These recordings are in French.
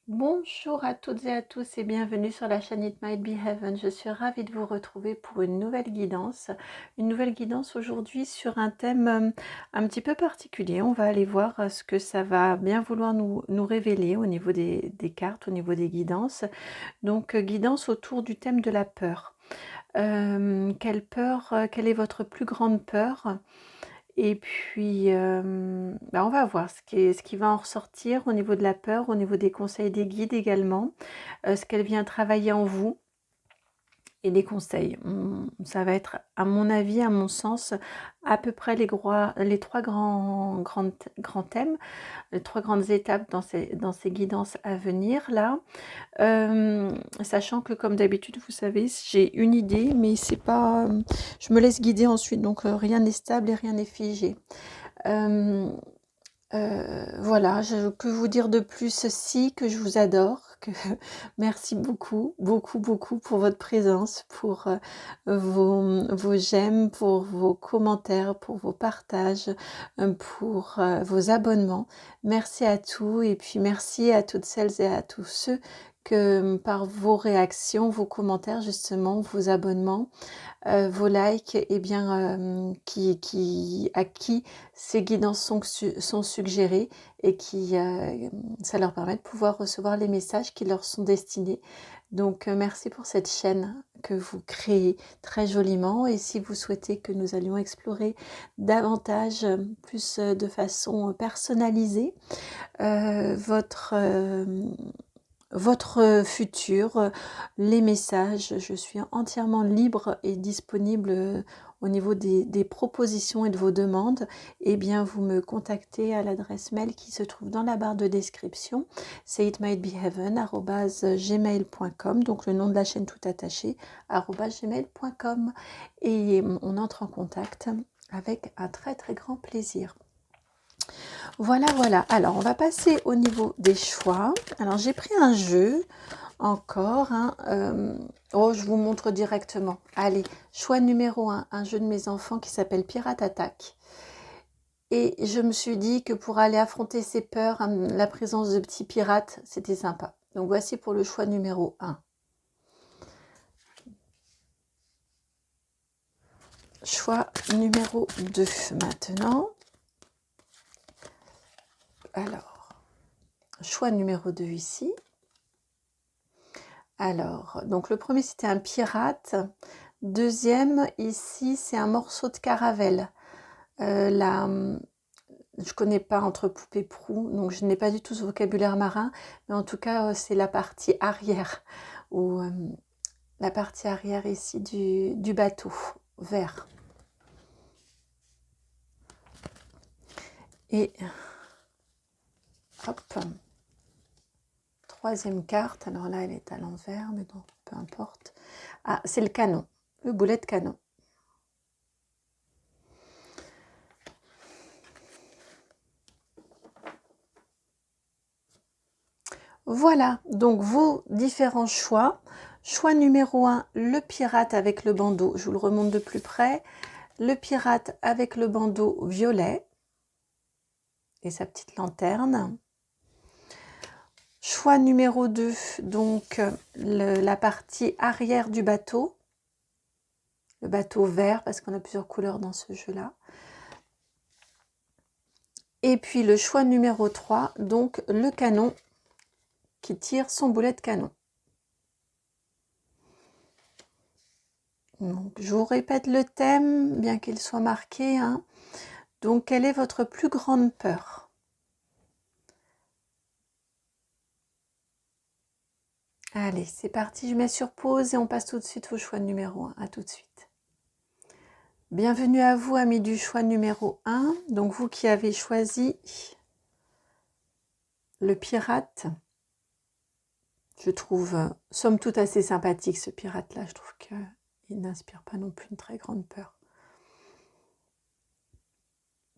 Bonjour à toutes et à tous et bienvenue sur la chaîne It Might Be Heaven. Je suis ravie de vous retrouver pour une nouvelle guidance. Une nouvelle guidance aujourd'hui sur un thème un petit peu particulier. On va aller voir ce que ça va bien vouloir nous révéler au niveau des cartes, au niveau des guidances. Donc, guidance autour du thème de la peur. Quelle peur, quelle est votre plus grande peur? Et puis, on va voir ce qui va en ressortir au niveau de la peur, au niveau des conseils des guides également, ce qu'elle vient travailler en vous et les conseils. Ça va être, à mon avis, à mon sens, à peu près les 3 grands thèmes, les 3 grandes étapes dans ces guidances à venir là. Sachant que comme d'habitude, vous savez, j'ai une idée, mais c'est pas, je me laisse guider ensuite, donc rien n'est stable et rien n'est figé. Voilà, que vous dire de plus? Si, que je vous adore, que merci beaucoup, beaucoup, beaucoup pour votre présence, pour vos j'aime, pour vos commentaires, pour vos partages, pour vos abonnements. Merci à tous et puis merci à toutes celles et à tous ceux que par vos réactions, vos commentaires justement, vos abonnements, vos likes, et bien, à qui ces guidances sont suggérées et qui, ça leur permet de pouvoir recevoir les messages qui leur sont destinés. Donc, merci pour cette chaîne que vous créez très joliment. Et si vous souhaitez que nous allions explorer davantage, plus de façon personnalisée, votre futur, les messages, je suis entièrement libre et disponible au niveau des propositions et de vos demandes. Eh bien, vous me contactez à l'adresse mail qui se trouve dans la barre de description, c'est itmightbeheaven@gmail.com, donc le nom de la chaîne tout attaché, @gmail.com, et on entre en contact avec un très très grand plaisir. Voilà, voilà. Alors, on va passer au niveau des choix. Alors, j'ai pris un jeu encore. Je vous montre directement. Allez, choix numéro 1, un jeu de mes enfants qui s'appelle Pirate Attack. Et je me suis dit que pour aller affronter ces peurs, la présence de petits pirates, c'était sympa. Donc, voici pour le choix numéro 1. Choix numéro 2 maintenant. Alors, choix numéro 2 ici. Alors, donc le premier c'était un pirate. Deuxième, ici, c'est un morceau de caravelle. Je connais pas entre poupée proue, donc je n'ai pas du tout ce vocabulaire marin, mais en tout cas, c'est la partie arrière, ou la partie arrière ici du bateau, vert. Et hop, troisième carte, alors là, elle est à l'envers, mais bon, peu importe. Ah, c'est le canon, le boulet de canon. Voilà, donc vos différents choix. Choix numéro 1, le pirate avec le bandeau. Je vous le remonte de plus près. Le pirate avec le bandeau violet et sa petite lanterne. Choix numéro 2, donc la partie arrière du bateau. Le bateau vert, parce qu'on a plusieurs couleurs dans ce jeu-là. Et puis le choix numéro 3, donc le canon qui tire son boulet de canon. Donc, je vous répète le thème, bien qu'il soit marqué. Donc, quelle est votre plus grande peur? Allez, c'est parti, je mets sur pause et on passe tout de suite au choix numéro 1. À tout de suite. Bienvenue à vous, amis du choix numéro 1. Donc, vous qui avez choisi le pirate. Je trouve, somme toute, assez sympathique ce pirate-là. Je trouve qu'il n'inspire pas non plus une très grande peur.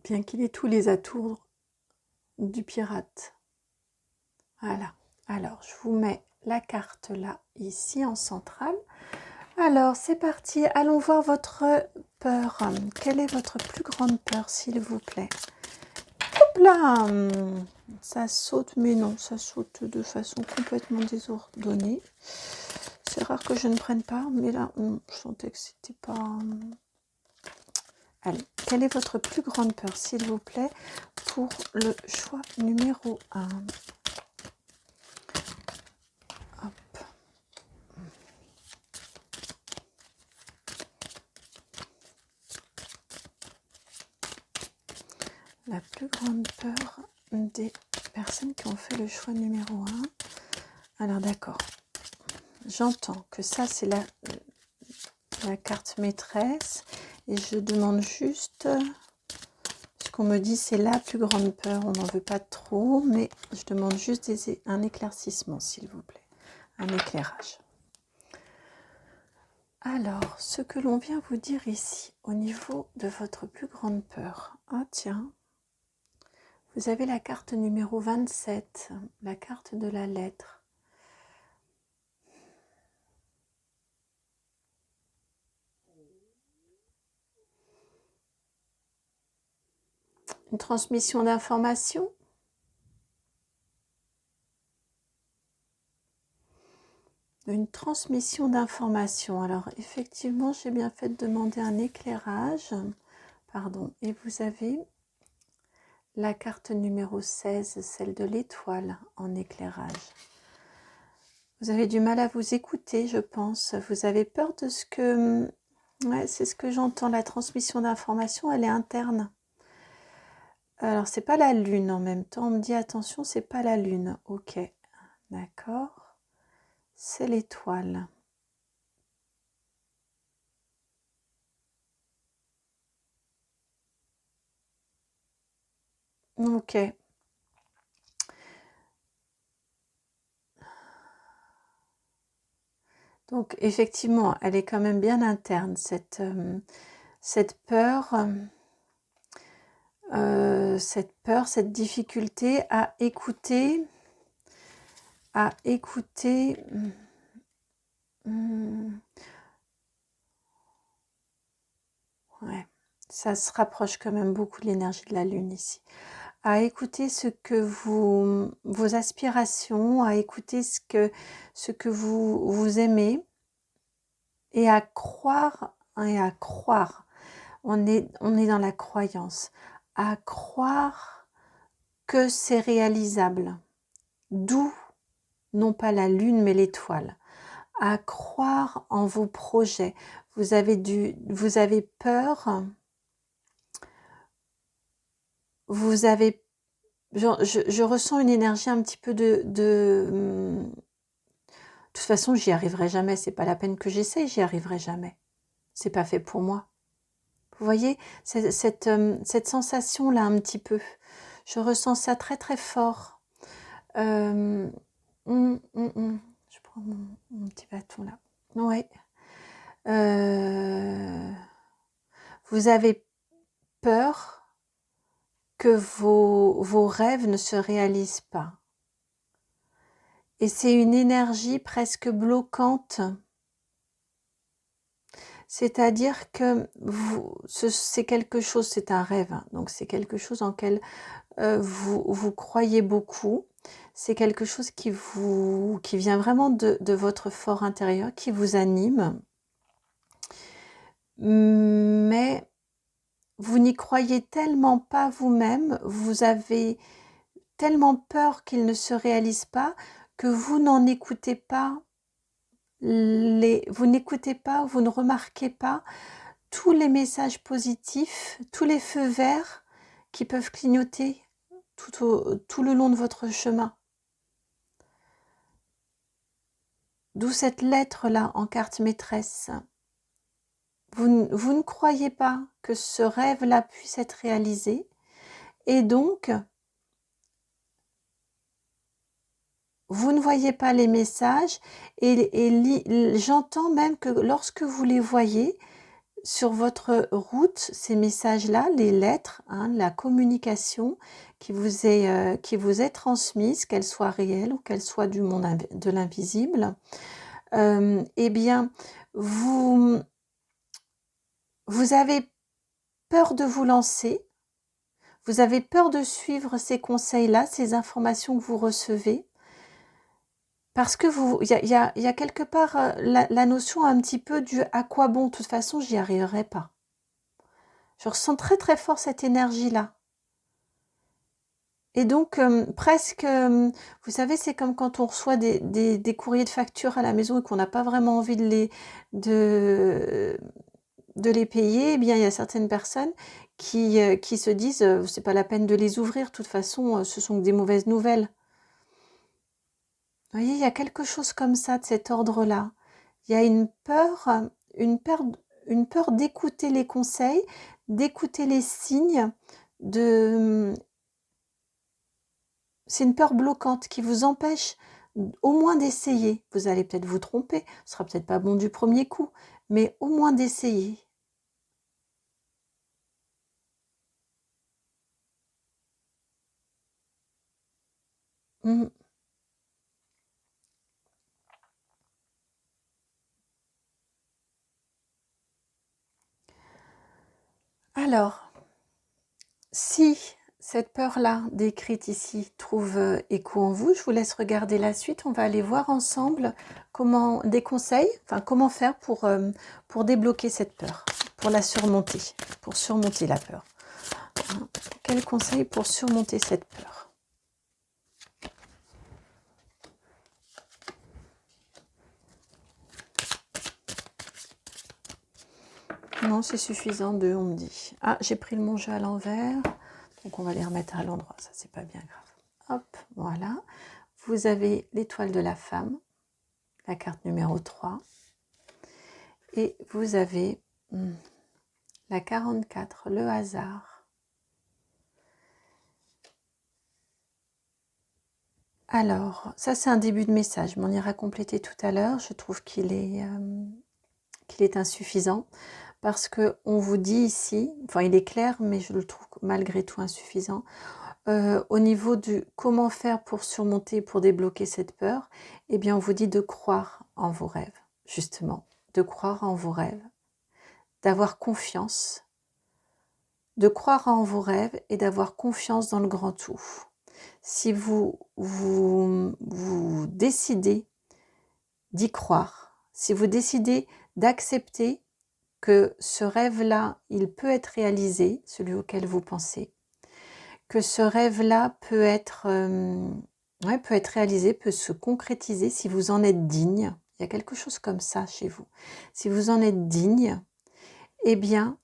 Bien qu'il ait tous les atours du pirate. Voilà. Alors, je vous mets la carte là, ici, en centrale. Alors, c'est parti. Allons voir votre peur. Quelle est votre plus grande peur, s'il vous plaît? Hop là! Ça saute, mais non, ça saute de façon complètement désordonnée. C'est rare que je ne prenne pas, mais là, je sentais que c'était pas... Allez, quelle est votre plus grande peur, s'il vous plaît, pour le choix numéro 1? Hop. La plus grande peur des personnes qui ont fait le choix numéro 1. Alors d'accord, j'entends que ça c'est la carte maîtresse et je demande juste, ce qu'on me dit c'est la plus grande peur, on n'en veut pas trop, mais je demande juste un éclaircissement s'il vous plaît, un éclairage. Alors, ce que l'on vient vous dire ici, au niveau de votre plus grande peur, ah tiens, vous avez la carte numéro 27, la carte de la lettre. Une transmission d'informations. Une transmission d'informations. Alors, effectivement, j'ai bien fait de demander un éclairage. Pardon. Et vous avez la carte numéro 16, celle de l'étoile en éclairage. Vous avez du mal à vous écouter, je pense. Vous avez peur de ce que... Ouais, c'est ce que j'entends. La transmission d'informations, elle est interne. Alors, c'est pas la lune en même temps. On me dit, attention, c'est pas la lune. Ok, d'accord. C'est l'étoile. Ok. Donc, effectivement, elle est quand même bien interne, cette peur, cette difficulté à écouter, ouais, ça se rapproche quand même beaucoup de l'énergie de la lune ici. À écouter ce que vos aspirations, à écouter ce que vous aimez et à croire, on est dans la croyance, à croire que c'est réalisable, d'où non pas la lune mais l'étoile, à croire en vos projets. Vous avez peur, vous avez, je ressens une énergie un petit peu de toute façon j'y arriverai jamais, c'est pas la peine que j'essaye, j'y arriverai jamais, c'est pas fait pour moi. Vous voyez cette sensation là un petit peu, je ressens ça très très fort. Je prends mon petit bâton là. Ouais. Vous avez peur que vos rêves ne se réalisent pas. Et c'est une énergie presque bloquante. C'est-à-dire que c'est quelque chose, c'est un rêve, hein, donc c'est quelque chose en lequel vous croyez beaucoup. C'est quelque chose qui vient vraiment de votre fort intérieur, qui vous anime. Mais vous n'y croyez tellement pas vous-même, vous avez tellement peur qu'il ne se réalise pas que vous n'en écoutez pas vous n'écoutez pas, vous ne remarquez pas tous les messages positifs, tous les feux verts qui peuvent clignoter tout le long de votre chemin. D'où cette lettre-là en carte maîtresse. Vous ne croyez pas que ce rêve-là puisse être réalisé et donc vous ne voyez pas les messages et j'entends même que lorsque vous les voyez sur votre route, ces messages-là, les lettres, hein, la communication qui vous est transmise, qu'elle soit réelle ou qu'elle soit du monde de l'invisible, eh bien, vous avez peur de vous lancer, Vous avez peur de suivre ces conseils-là, ces informations que vous recevez, parce que il y a quelque part la notion un petit peu du « à quoi bon, de toute façon, j'y arriverai pas ». Je ressens très très fort cette énergie-là. Et donc, presque, vous savez, c'est comme quand on reçoit des courriers de facture à la maison et qu'on n'a pas vraiment envie de les payer. Eh bien, il y a certaines personnes qui se disent c'est pas la peine de les ouvrir, de toute façon, ce sont que des mauvaises nouvelles. Vous voyez, il y a quelque chose comme ça, de cet ordre-là. Il y a une peur, une peur, une peur d'écouter les conseils, d'écouter les signes, c'est une peur bloquante qui vous empêche au moins d'essayer. Vous allez peut-être vous tromper, ce sera peut-être pas bon du premier coup, mais au moins d'essayer. Mmh. Alors, si cette peur-là décrite ici trouve écho en vous, je vous laisse regarder la suite. On va aller voir ensemble comment des conseils, enfin comment faire pour débloquer cette peur, pour la surmonter, pour surmonter la peur. Hein. Quels conseils pour surmonter cette peur? Non, c'est suffisant, deux, on me dit. Ah, j'ai pris mon jeu à l'envers, donc on va les remettre à l'endroit, ça c'est pas bien grave. Hop, voilà. Vous avez l'étoile de la femme, la carte numéro 3. Et vous avez la 44, le hasard. Alors, ça c'est un début de message, mais on ira compléter tout à l'heure. Je trouve qu'il est insuffisant parce que on vous dit ici, enfin il est clair, mais je le trouve malgré tout insuffisant. Au niveau du comment faire pour surmonter, pour débloquer cette peur, eh bien on vous dit de croire en vos rêves, justement, de croire en vos rêves, d'avoir confiance, de croire en vos rêves et d'avoir confiance dans le grand tout. Si vous décidez d'y croire, si vous décidez d'accepter que ce rêve-là, il peut être réalisé, celui auquel vous pensez, que ce rêve-là peut être réalisé, peut se concrétiser si vous en êtes digne. Il y a quelque chose comme ça chez vous. Si vous en êtes digne, eh bien,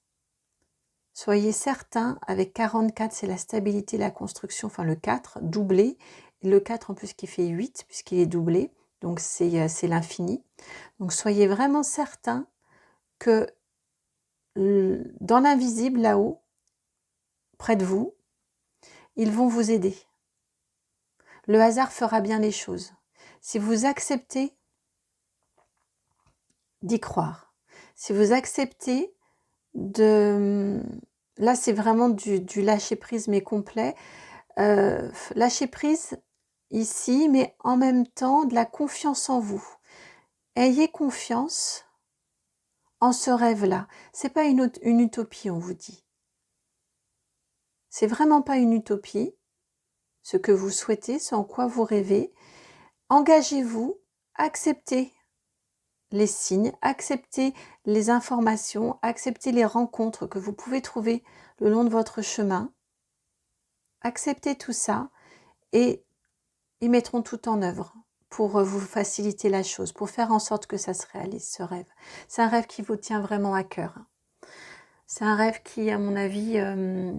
soyez certain, avec 44, c'est la stabilité, la construction, enfin le 4, doublé. Le 4 en plus qui fait 8, puisqu'il est doublé, donc c'est l'infini. Donc soyez vraiment certain que dans l'invisible, là-haut, près de vous, ils vont vous aider. Le hasard fera bien les choses. Si vous acceptez d'y croire, si vous acceptez de... Là, c'est vraiment du lâcher-prise, mais complet. Lâcher-prise ici, mais en même temps, de la confiance en vous. Ayez confiance en ce rêve-là. C'est pas une utopie, on vous dit. C'est vraiment pas une utopie. Ce que vous souhaitez, ce en quoi vous rêvez. Engagez-vous, acceptez les signes, acceptez les informations, acceptez les rencontres que vous pouvez trouver le long de votre chemin. Acceptez tout ça et ils mettront tout en œuvre pour vous faciliter la chose, pour faire en sorte que ça se réalise, ce rêve. C'est un rêve qui vous tient vraiment à cœur. C'est un rêve qui, à mon avis, je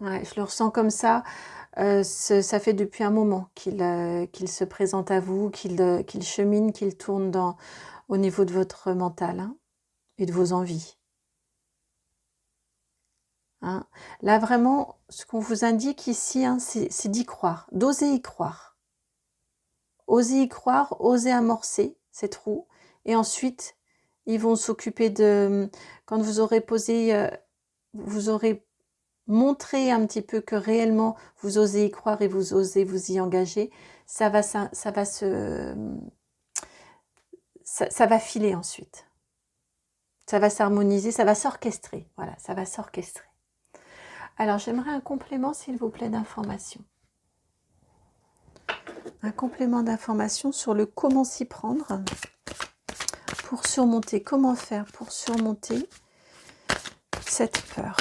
le ressens comme ça. Ça fait depuis un moment qu'il se présente à vous, qu'il chemine, qu'il tourne au niveau de votre mental hein, et de vos envies. Hein. Là, vraiment, ce qu'on vous indique ici, hein, c'est d'y croire, d'oser y croire. Osez y croire, osez amorcer cette roue. Et ensuite, ils vont s'occuper de... Quand vous aurez posé, vous aurez montré un petit peu que réellement, vous osez y croire et vous osez vous y engager, ça va filer ensuite. Ça va s'harmoniser, ça va s'orchestrer. Voilà, ça va s'orchestrer. Alors, j'aimerais un complément, s'il vous plaît, d'information. Un complément d'information sur le comment s'y prendre pour surmonter, comment faire pour surmonter cette peur.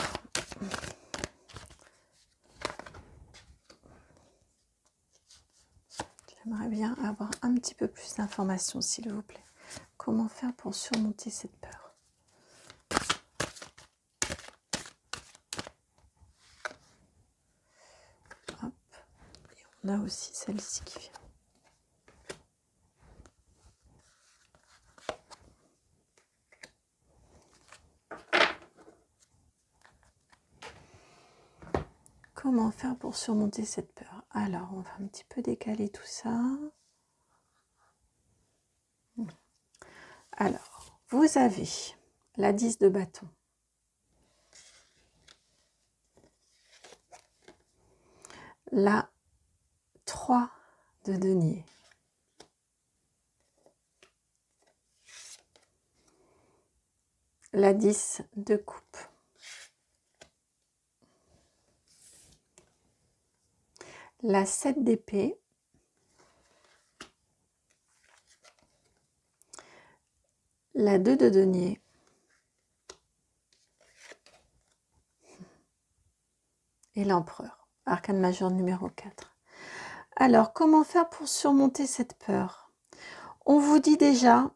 J'aimerais bien avoir un petit peu plus d'informations, s'il vous plaît. Comment faire pour surmonter cette peur? Hop. Et on a aussi celle-ci qui vient. Comment faire pour surmonter cette peur? Alors, on va un petit peu décaler tout ça. Alors, vous avez la 10 de bâton. La 3 de denier. La 10 de coupe. La 7 d'épée. La 2 de denier. Et l'empereur. Arcane majeur numéro 4. Alors, comment faire pour surmonter cette peur? On vous dit déjà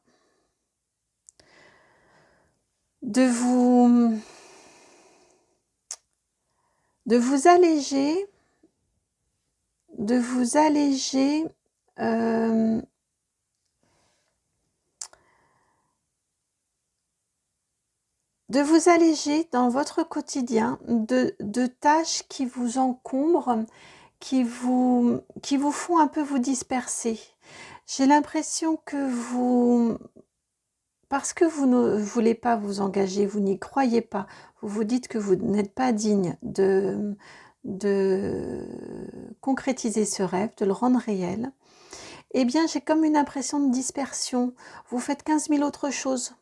de vous alléger, dans votre quotidien de tâches qui vous encombrent, qui vous font un peu vous disperser. J'ai l'impression que parce que vous ne voulez pas vous engager, vous n'y croyez pas, vous vous dites que vous n'êtes pas digne de concrétiser ce rêve, de le rendre réel, eh bien j'ai comme une impression de dispersion. Vous faites 15 000 autres choses.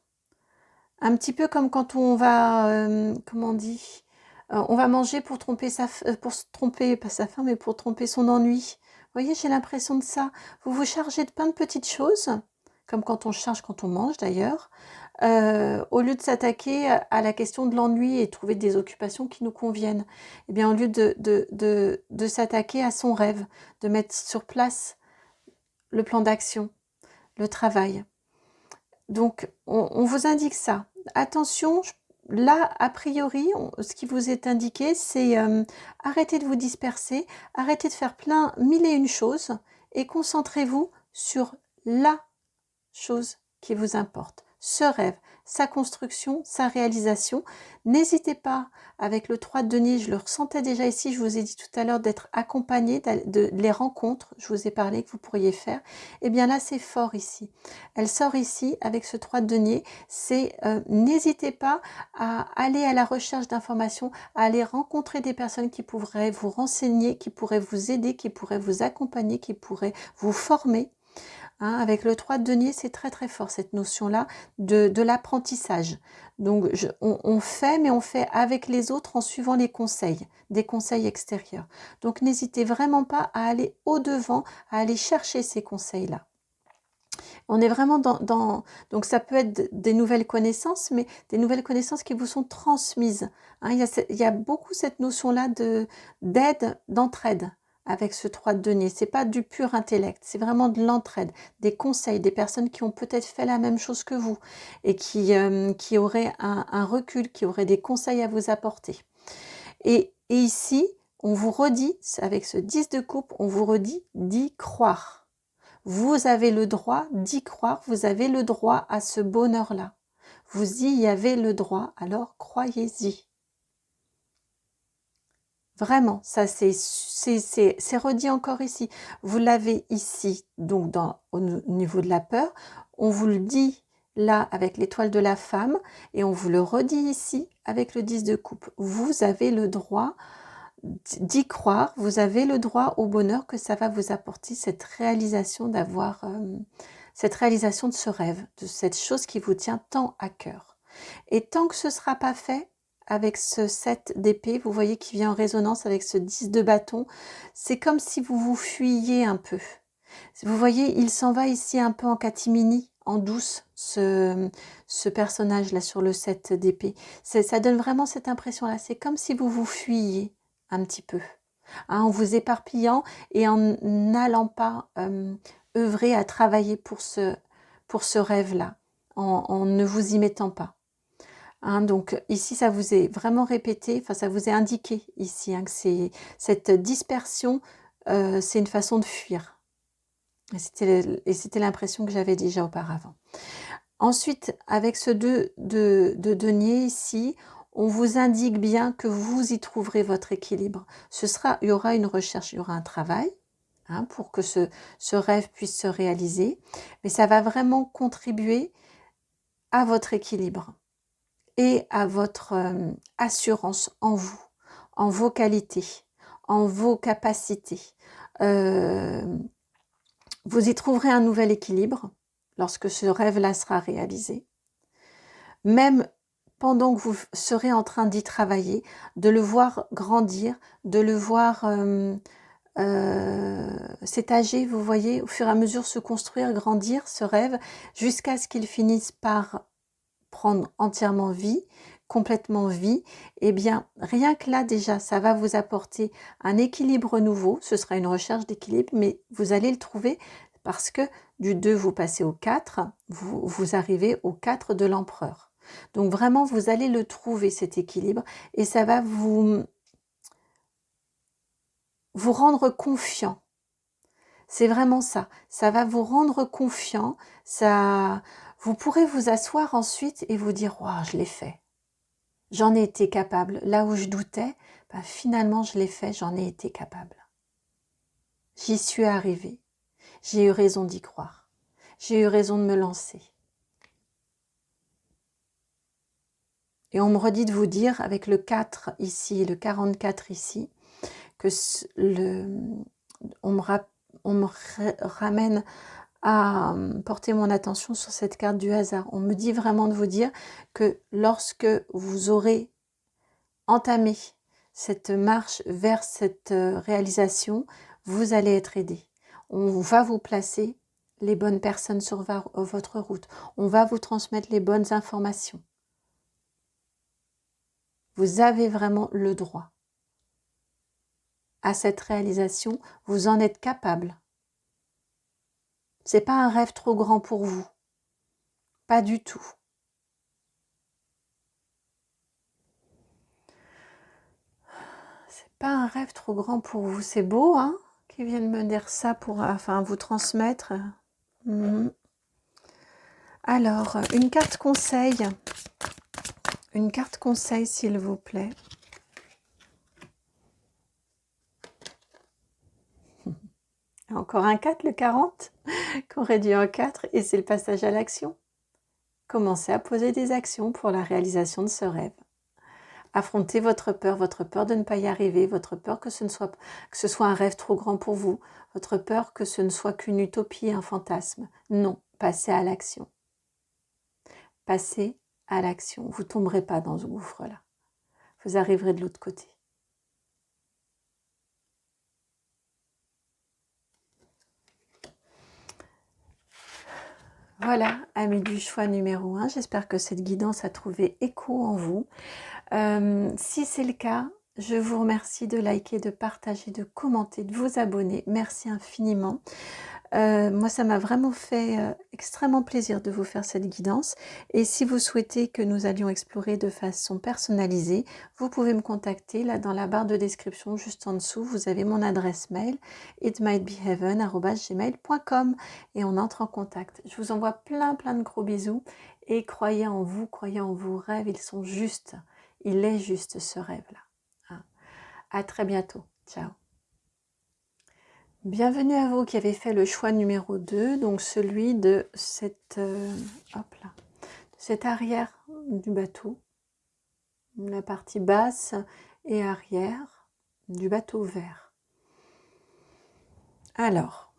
Un petit peu comme quand on va, comment on dit, on va manger pour tromper pour se tromper, pas sa faim, mais pour tromper son ennui. Vous voyez, j'ai l'impression de ça. Vous vous chargez de plein de petites choses, comme quand on charge quand on mange d'ailleurs, au lieu de s'attaquer à la question de l'ennui et trouver des occupations qui nous conviennent. Eh bien, au lieu de s'attaquer à son rêve, de mettre sur place le plan d'action, le travail. Donc, on vous indique ça. Attention, là, a priori, ce qui vous est indiqué, c'est arrêtez de vous disperser, arrêtez de faire mille et une choses et concentrez-vous sur la chose qui vous importe. Ce rêve, sa construction, sa réalisation. N'hésitez pas, avec le 3 de denier, je le ressentais déjà ici, je vous ai dit tout à l'heure d'être accompagné, de les rencontres, je vous ai parlé que vous pourriez faire. Et bien là, c'est fort ici. Elle sort ici avec ce 3 de denier, c'est n'hésitez pas à aller à la recherche d'informations, à aller rencontrer des personnes qui pourraient vous renseigner, qui pourraient vous aider, qui pourraient vous accompagner, qui pourraient vous former. Hein, avec le 3 de denier, c'est très très fort cette notion-là de l'apprentissage. Donc on fait, mais on fait avec les autres en suivant les conseils, des conseils extérieurs. Donc n'hésitez vraiment pas à aller au-devant, à aller chercher ces conseils-là. On est vraiment donc ça peut être des nouvelles connaissances, mais des nouvelles connaissances qui vous sont transmises. Hein, il y a beaucoup cette notion-là d'aide, d'entraide avec ce 3 de denier. C'est pas du pur intellect, c'est vraiment de l'entraide, des conseils, des personnes qui ont peut-être fait la même chose que vous et qui auraient un recul, qui auraient des conseils à vous apporter. Et ici, on vous redit, avec ce 10 de coupe, on vous redit d'y croire. Vous avez le droit d'y croire, vous avez le droit à ce bonheur-là. Vous y avez le droit, alors croyez-y. Vraiment, ça c'est redit encore ici. Vous l'avez ici, donc au niveau de la peur. On vous le dit là avec l'étoile de la femme et on vous le redit ici avec le 10 de coupe. Vous avez le droit d'y croire, vous avez le droit au bonheur que ça va vous apporter, cette réalisation cette réalisation de ce rêve, de cette chose qui vous tient tant à cœur. Et tant que ce ne sera pas fait, avec ce 7 d'épée, vous voyez, qui vient en résonance avec ce 10 de bâton, c'est comme si vous vous fuyiez un peu. Vous voyez, il s'en va ici un peu en catimini, en douce, ce personnage-là sur le 7 d'épée. Ça donne vraiment cette impression-là. C'est comme si vous vous fuyiez un petit peu, hein, en vous éparpillant et en n'allant pas œuvrer à travailler pour ce rêve-là, en ne vous y mettant pas. Hein, donc ici, ça vous est vraiment répété, enfin ça vous est indiqué ici, hein, que cette dispersion, c'est une façon de fuir. Et c'était l'impression que j'avais déjà auparavant. Ensuite, avec ce 2 de denier ici, on vous indique bien que vous y trouverez votre équilibre. Il y aura une recherche, il y aura un travail, hein, pour que ce rêve puisse se réaliser, mais ça va vraiment contribuer à votre équilibre et à votre assurance en vous, en vos qualités, en vos capacités. Vous y trouverez un nouvel équilibre lorsque ce rêve-là sera réalisé. Même pendant que vous serez en train d'y travailler, de le voir grandir, de le voir s'étager, vous voyez, au fur et à mesure se construire, grandir ce rêve, jusqu'à ce qu'il finisse par prendre entièrement vie, complètement vie, eh bien, rien que là déjà, ça va vous apporter un équilibre nouveau. Ce sera une recherche d'équilibre, mais vous allez le trouver parce que du 2, vous passez au 4, vous arrivez au 4 de l'empereur. Donc vraiment, vous allez le trouver, cet équilibre, et ça va vous rendre confiant. C'est vraiment ça. Ça va vous rendre confiant. Vous pourrez vous asseoir ensuite et vous dire « Waouh, je l'ai fait. J'en ai été capable. Là où je doutais, ben finalement, je l'ai fait, j'en ai été capable. J'y suis arrivée. J'ai eu raison d'y croire. J'ai eu raison de me lancer. » Et on me redit de vous dire, avec le 4 ici, le 44 ici, que on me ramène à porter mon attention sur cette carte du hasard. On me dit vraiment de vous dire que lorsque vous aurez entamé cette marche vers cette réalisation, vous allez être aidé. On va vous placer les bonnes personnes sur votre route. On va vous transmettre les bonnes informations. Vous avez vraiment le droit à cette réalisation. Vous en êtes capable. C'est pas un rêve trop grand pour vous. Pas du tout. C'est pas un rêve trop grand pour vous. C'est beau, hein, qu'ils viennent me dire ça pour vous transmettre. Alors, une carte conseil. Une carte conseil, s'il vous plaît. Encore un 4, le 40, qu'on réduit en 4, et c'est le passage à l'action. Commencez à poser des actions pour la réalisation de ce rêve. Affrontez votre peur de ne pas y arriver, votre peur que ce soit un rêve trop grand pour vous, votre peur que ce ne soit qu'une utopie, un fantasme. Non, passez à l'action. Passez à l'action. Vous ne tomberez pas dans ce gouffre-là. Vous arriverez de l'autre côté. Voilà, amis du choix numéro 1, j'espère que cette guidance a trouvé écho en vous. Si c'est le cas, je vous remercie de liker, de partager, de commenter, de vous abonner. Merci infiniment. Moi, ça m'a vraiment fait extrêmement plaisir de vous faire cette guidance. Et si vous souhaitez que nous allions explorer de façon personnalisée, vous pouvez me contacter là dans la barre de description juste en dessous. Vous avez mon adresse mail itmightbeheaven@gmail.com et on entre en contact. Je vous envoie plein de gros bisous et croyez en vous, croyez en vos rêves, ils sont justes. Il est juste ce rêve-là. Hein. À très bientôt. Ciao. Bienvenue à vous qui avez fait le choix numéro 2, donc celui de cet arrière du bateau, la partie basse et arrière du bateau vert. Alors,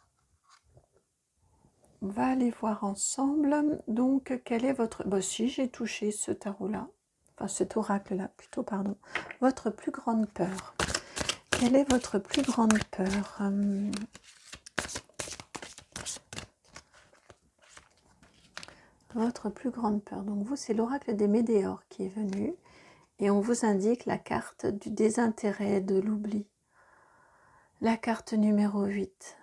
on va aller voir ensemble, donc quel est votre... si j'ai touché ce tarot-là, enfin cet oracle-là plutôt, pardon, votre plus grande peur. Quelle est votre plus grande peur? Votre plus grande peur. Donc vous, c'est l'oracle des météores qui est venu et on vous indique la carte du désintérêt, de l'oubli. La carte numéro 8.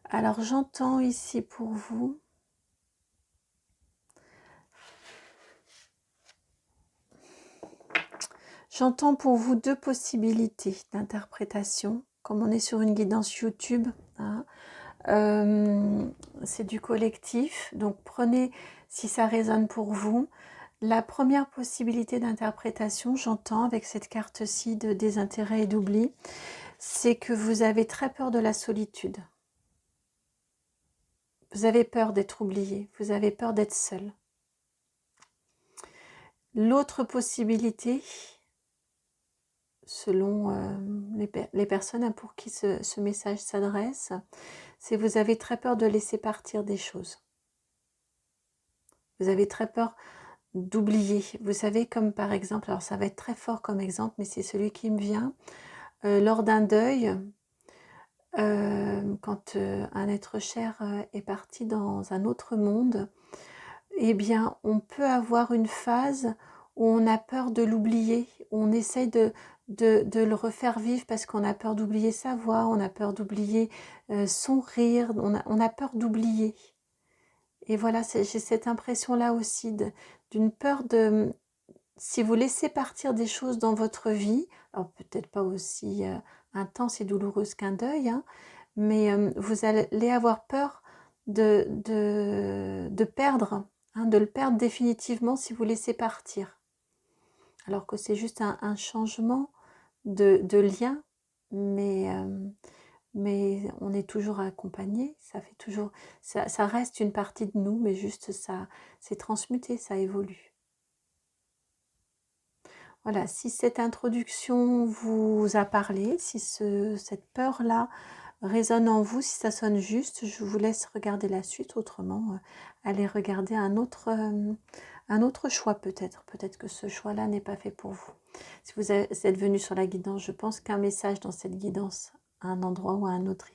Alors j'entends ici pour vous deux possibilités d'interprétation. Comme on est sur une guidance YouTube, hein, c'est du collectif, donc prenez si ça résonne pour vous. La première possibilité d'interprétation, j'entends avec cette carte-ci de désintérêt et d'oubli, c'est que vous avez très peur de la solitude. Vous avez peur d'être oublié, vous avez peur d'être seul. L'autre possibilité, selon les personnes pour qui ce message s'adresse, c'est vous avez très peur de laisser partir des choses. Vous avez très peur d'oublier. Vous savez, comme par exemple, alors ça va être très fort comme exemple, mais c'est celui qui me vient, lors d'un deuil, quand un être cher est parti dans un autre monde, eh bien, on peut avoir une phase où on a peur de l'oublier, on essaye de le refaire vivre parce qu'on a peur d'oublier sa voix, on a peur d'oublier son rire, on a peur d'oublier. Et voilà, j'ai cette impression-là aussi d'une peur de... Si vous laissez partir des choses dans votre vie, alors peut-être pas aussi intense et douloureuse qu'un deuil, hein, mais vous allez avoir peur de perdre, hein, de le perdre définitivement si vous laissez partir. Alors que c'est juste un changement de lien, mais on est toujours accompagné, ça fait toujours, ça reste une partie de nous, mais juste ça, c'est transmuté, ça évolue. Voilà, si cette introduction vous a parlé, si cette peur-là résonne en vous, si ça sonne juste, je vous laisse regarder la suite. Autrement, allez regarder un autre choix peut-être. Peut-être que ce choix-là n'est pas fait pour vous. Si vous êtes venu sur la guidance, je pense qu'un message dans cette guidance, à un endroit ou à un autre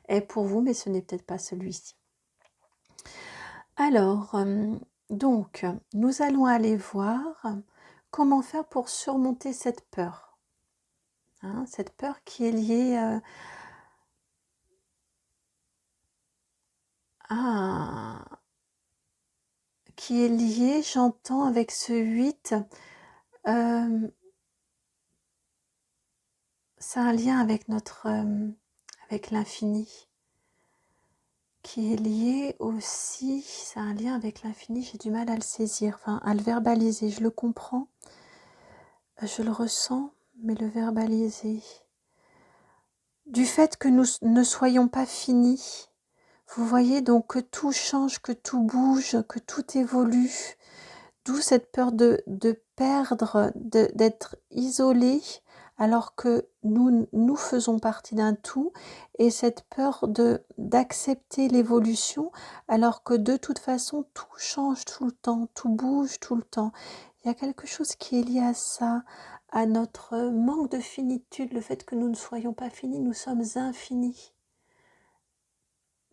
est pour vous, mais ce n'est peut-être pas celui-ci. Alors, donc, nous allons aller voir comment faire pour surmonter cette peur. Hein, cette peur qui est liée j'entends, avec ce 8, c'est un lien avec avec l'infini, qui est lié aussi, c'est un lien avec l'infini, j'ai du mal à le saisir, enfin à le verbaliser, je le comprends, je le ressens, mais le verbaliser. Du fait que nous ne soyons pas finis, vous voyez, donc que tout change, que tout bouge, que tout évolue, d'où cette peur de perdre, d'être isolé, alors que nous faisons partie d'un tout, et cette peur d'accepter l'évolution, alors que de toute façon, tout change tout le temps, tout bouge tout le temps. Il y a quelque chose qui est lié à ça, à notre manque de finitude, le fait que nous ne soyons pas finis, nous sommes infinis.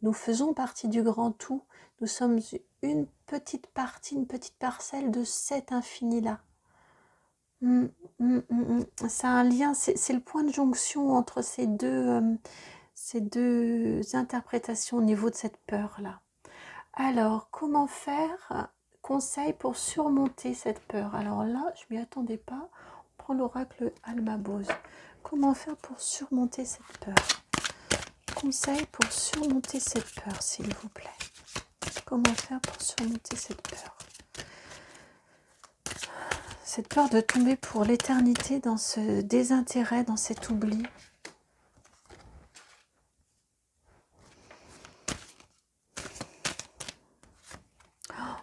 Nous faisons partie du grand tout, nous sommes une petite partie, une petite parcelle de cet infini-là. C'est un lien, c'est le point de jonction entre ces deux interprétations au niveau de cette peur-là. Alors, comment faire? Conseil pour surmonter cette peur. Alors là, je ne m'y attendais pas. On prend l'oracle Almabose. Comment faire pour surmonter cette peur? Conseil pour surmonter cette peur, s'il vous plaît. Comment faire pour surmonter cette peur? Cette peur de tomber pour l'éternité dans ce désintérêt, dans cet oubli.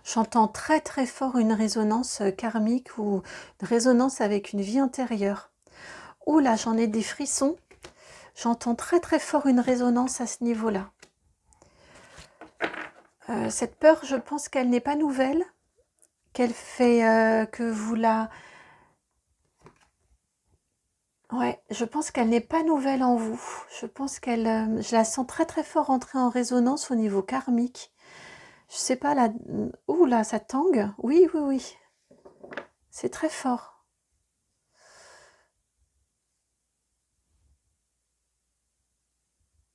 J'entends très très fort une résonance karmique ou une résonance avec une vie antérieure. Oh là, j'en ai des frissons. J'entends très très fort une résonance à ce niveau-là. Cette peur, je pense qu'elle n'est pas nouvelle, qu'elle fait que vous la... Ouais, je pense qu'elle n'est pas nouvelle en vous. Je pense je la sens très très fort entrer en résonance au niveau karmique. Je sais pas, là... Ouh là, ça tangue. Oui, oui, oui. C'est très fort.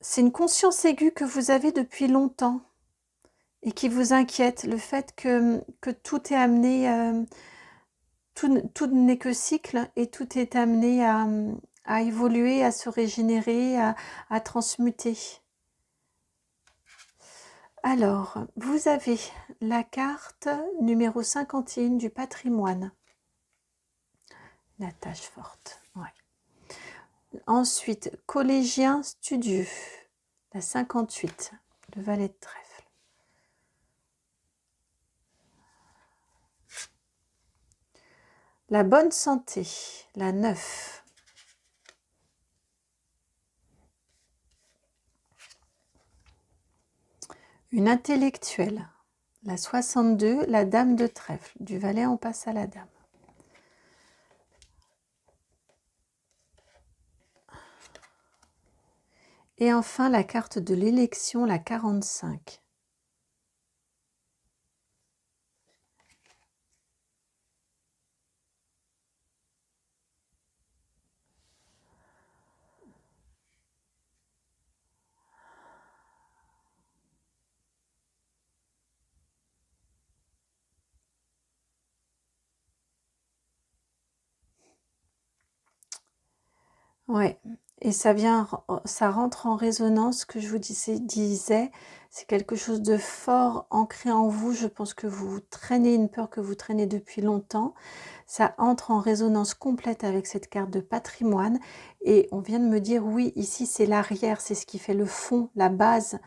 C'est une conscience aiguë que vous avez depuis longtemps et qui vous inquiète. Le fait que tout est amené... tout n'est que cycle et tout est amené à évoluer, à se régénérer, à transmuter. Alors, vous avez la carte numéro 51 du patrimoine. La tâche forte. Ouais. Ensuite, collégien studieux. La 58. Le valet de trèfle. La bonne santé. La 9. Une intellectuelle. La 62. La dame de trèfle. Du valet, on passe à la dame. Et enfin, la carte de l'élection, la 45. Ouais, et ça rentre en résonance, ce que je vous disais, c'est quelque chose de fort ancré en vous. Je pense que vous traînez une peur que vous traînez depuis longtemps. Ça entre en résonance complète avec cette carte de patrimoine. Et on vient de me dire, oui, ici c'est l'arrière, c'est ce qui fait le fond, la base.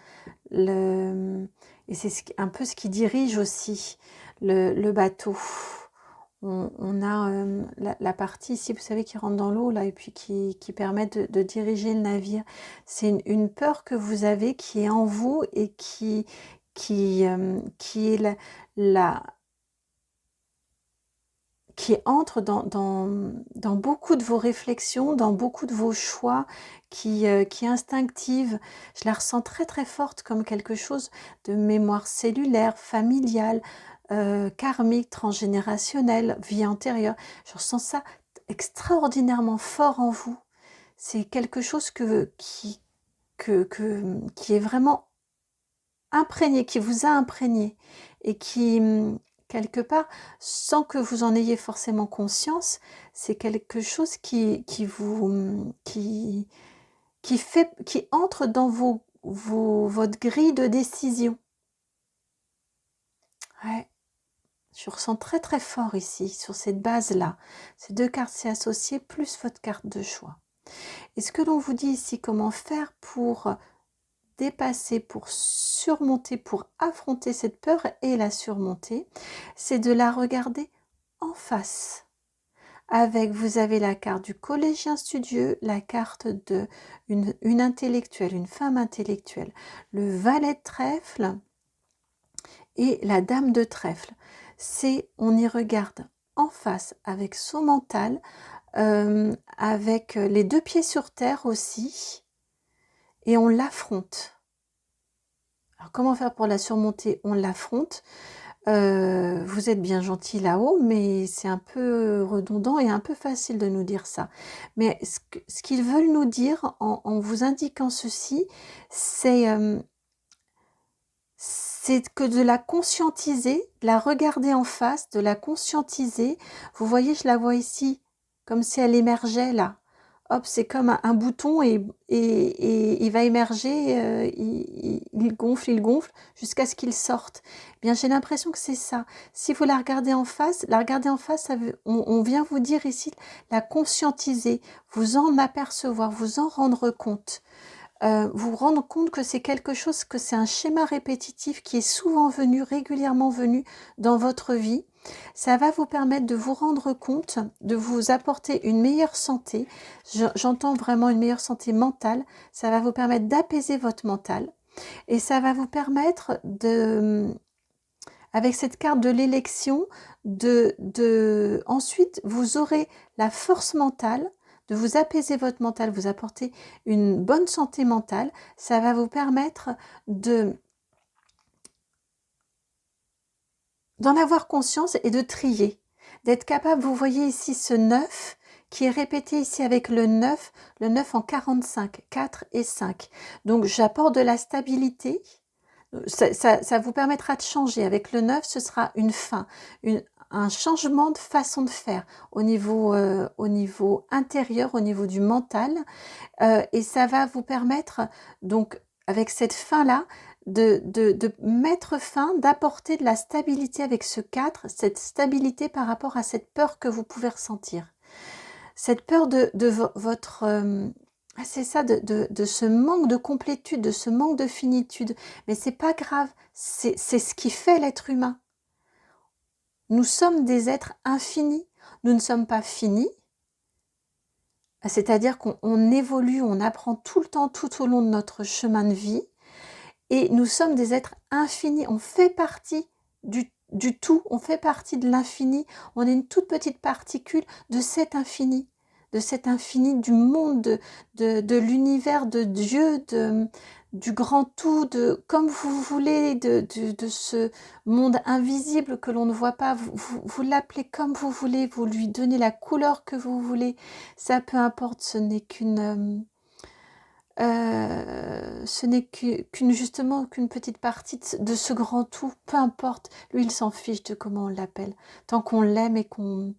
Et c'est un peu ce qui dirige aussi le bateau. On a la partie ici, vous savez, qui rentre dans l'eau, là, et puis qui permet de diriger le navire. C'est une peur que vous avez qui est en vous et qui est qui entre dans beaucoup de vos réflexions, dans beaucoup de vos choix, qui est instinctive. Je la ressens très très forte comme quelque chose de mémoire cellulaire, familiale, karmique, transgénérationnelle, vie antérieure. Je ressens ça extraordinairement fort en vous. C'est quelque chose qui est vraiment imprégné, qui vous a imprégné et qui, quelque part, sans que vous en ayez forcément conscience, c'est quelque chose qui entre dans votre grille de décision. Ouais. Je ressens très très fort ici, sur cette base-là. Ces deux cartes s'y associées, plus votre carte de choix. Et ce que l'on vous dit ici, comment faire pour dépasser, pour surmonter, pour affronter cette peur et la surmonter, c'est de la regarder en face. Vous avez la carte du collégien studieux, la carte de une intellectuelle, une femme intellectuelle, le valet de trèfle et la dame de trèfle. On y regarde en face avec son mental, avec les deux pieds sur terre aussi, et on l'affronte. Alors comment faire pour la surmonter? On l'affronte. Vous êtes bien gentil là-haut, mais c'est un peu redondant et un peu facile de nous dire ça. Mais ce qu'ils veulent nous dire en vous indiquant ceci, c'est que de la conscientiser, de la regarder en face, de la conscientiser. Vous voyez, je la vois ici, comme si elle émergeait là. Hop, c'est comme un bouton et il va émerger, il gonfle jusqu'à ce qu'il sorte. Eh bien, j'ai l'impression que c'est ça. Si vous la regardez en face, on vient vous dire ici, la conscientiser, vous en apercevoir, vous en rendre compte. Vous rendre compte que c'est quelque chose, que c'est un schéma répétitif qui est souvent venu, régulièrement venu dans votre vie. Ça va vous permettre de vous rendre compte, de vous apporter une meilleure santé. J'entends vraiment une meilleure santé mentale. Ça va vous permettre d'apaiser votre mental. Et ça va vous permettre de, avec cette carte de l'élection, ensuite vous aurez la force mentale de vous apaiser votre mental, vous apporter une bonne santé mentale. Ça va vous permettre d'en avoir conscience et de trier, d'être capable, vous voyez ici ce 9 qui est répété ici avec le 9 en 45, 4 et 5. Donc j'apporte de la stabilité, ça vous permettra de changer. Avec le 9, ce sera une fin, un changement de façon de faire au niveau intérieur, au niveau du mental, et ça va vous permettre, donc avec cette fin-là, de mettre fin, d'apporter de la stabilité avec ce 4, cette stabilité par rapport à cette peur que vous pouvez ressentir. Cette peur votre... c'est ça, de ce manque de complétude, de ce manque de finitude. Mais c'est pas grave, c'est ce qui fait l'être humain. Nous sommes des êtres infinis, nous ne sommes pas finis. C'est-à-dire qu'on évolue, on apprend tout le temps, tout au long de notre chemin de vie. Et nous sommes des êtres infinis, on fait partie du tout, on fait partie de l'infini, on est une toute petite particule de cet infini du monde, de l'univers, de Dieu, du grand tout, comme vous voulez, de ce monde invisible que l'on ne voit pas, vous l'appelez comme vous voulez, vous lui donnez la couleur que vous voulez, ça peu importe, ce n'est justement qu'une petite partie de ce grand tout, peu importe, lui il s'en fiche de comment on l'appelle, tant qu'on l'aime et qu'on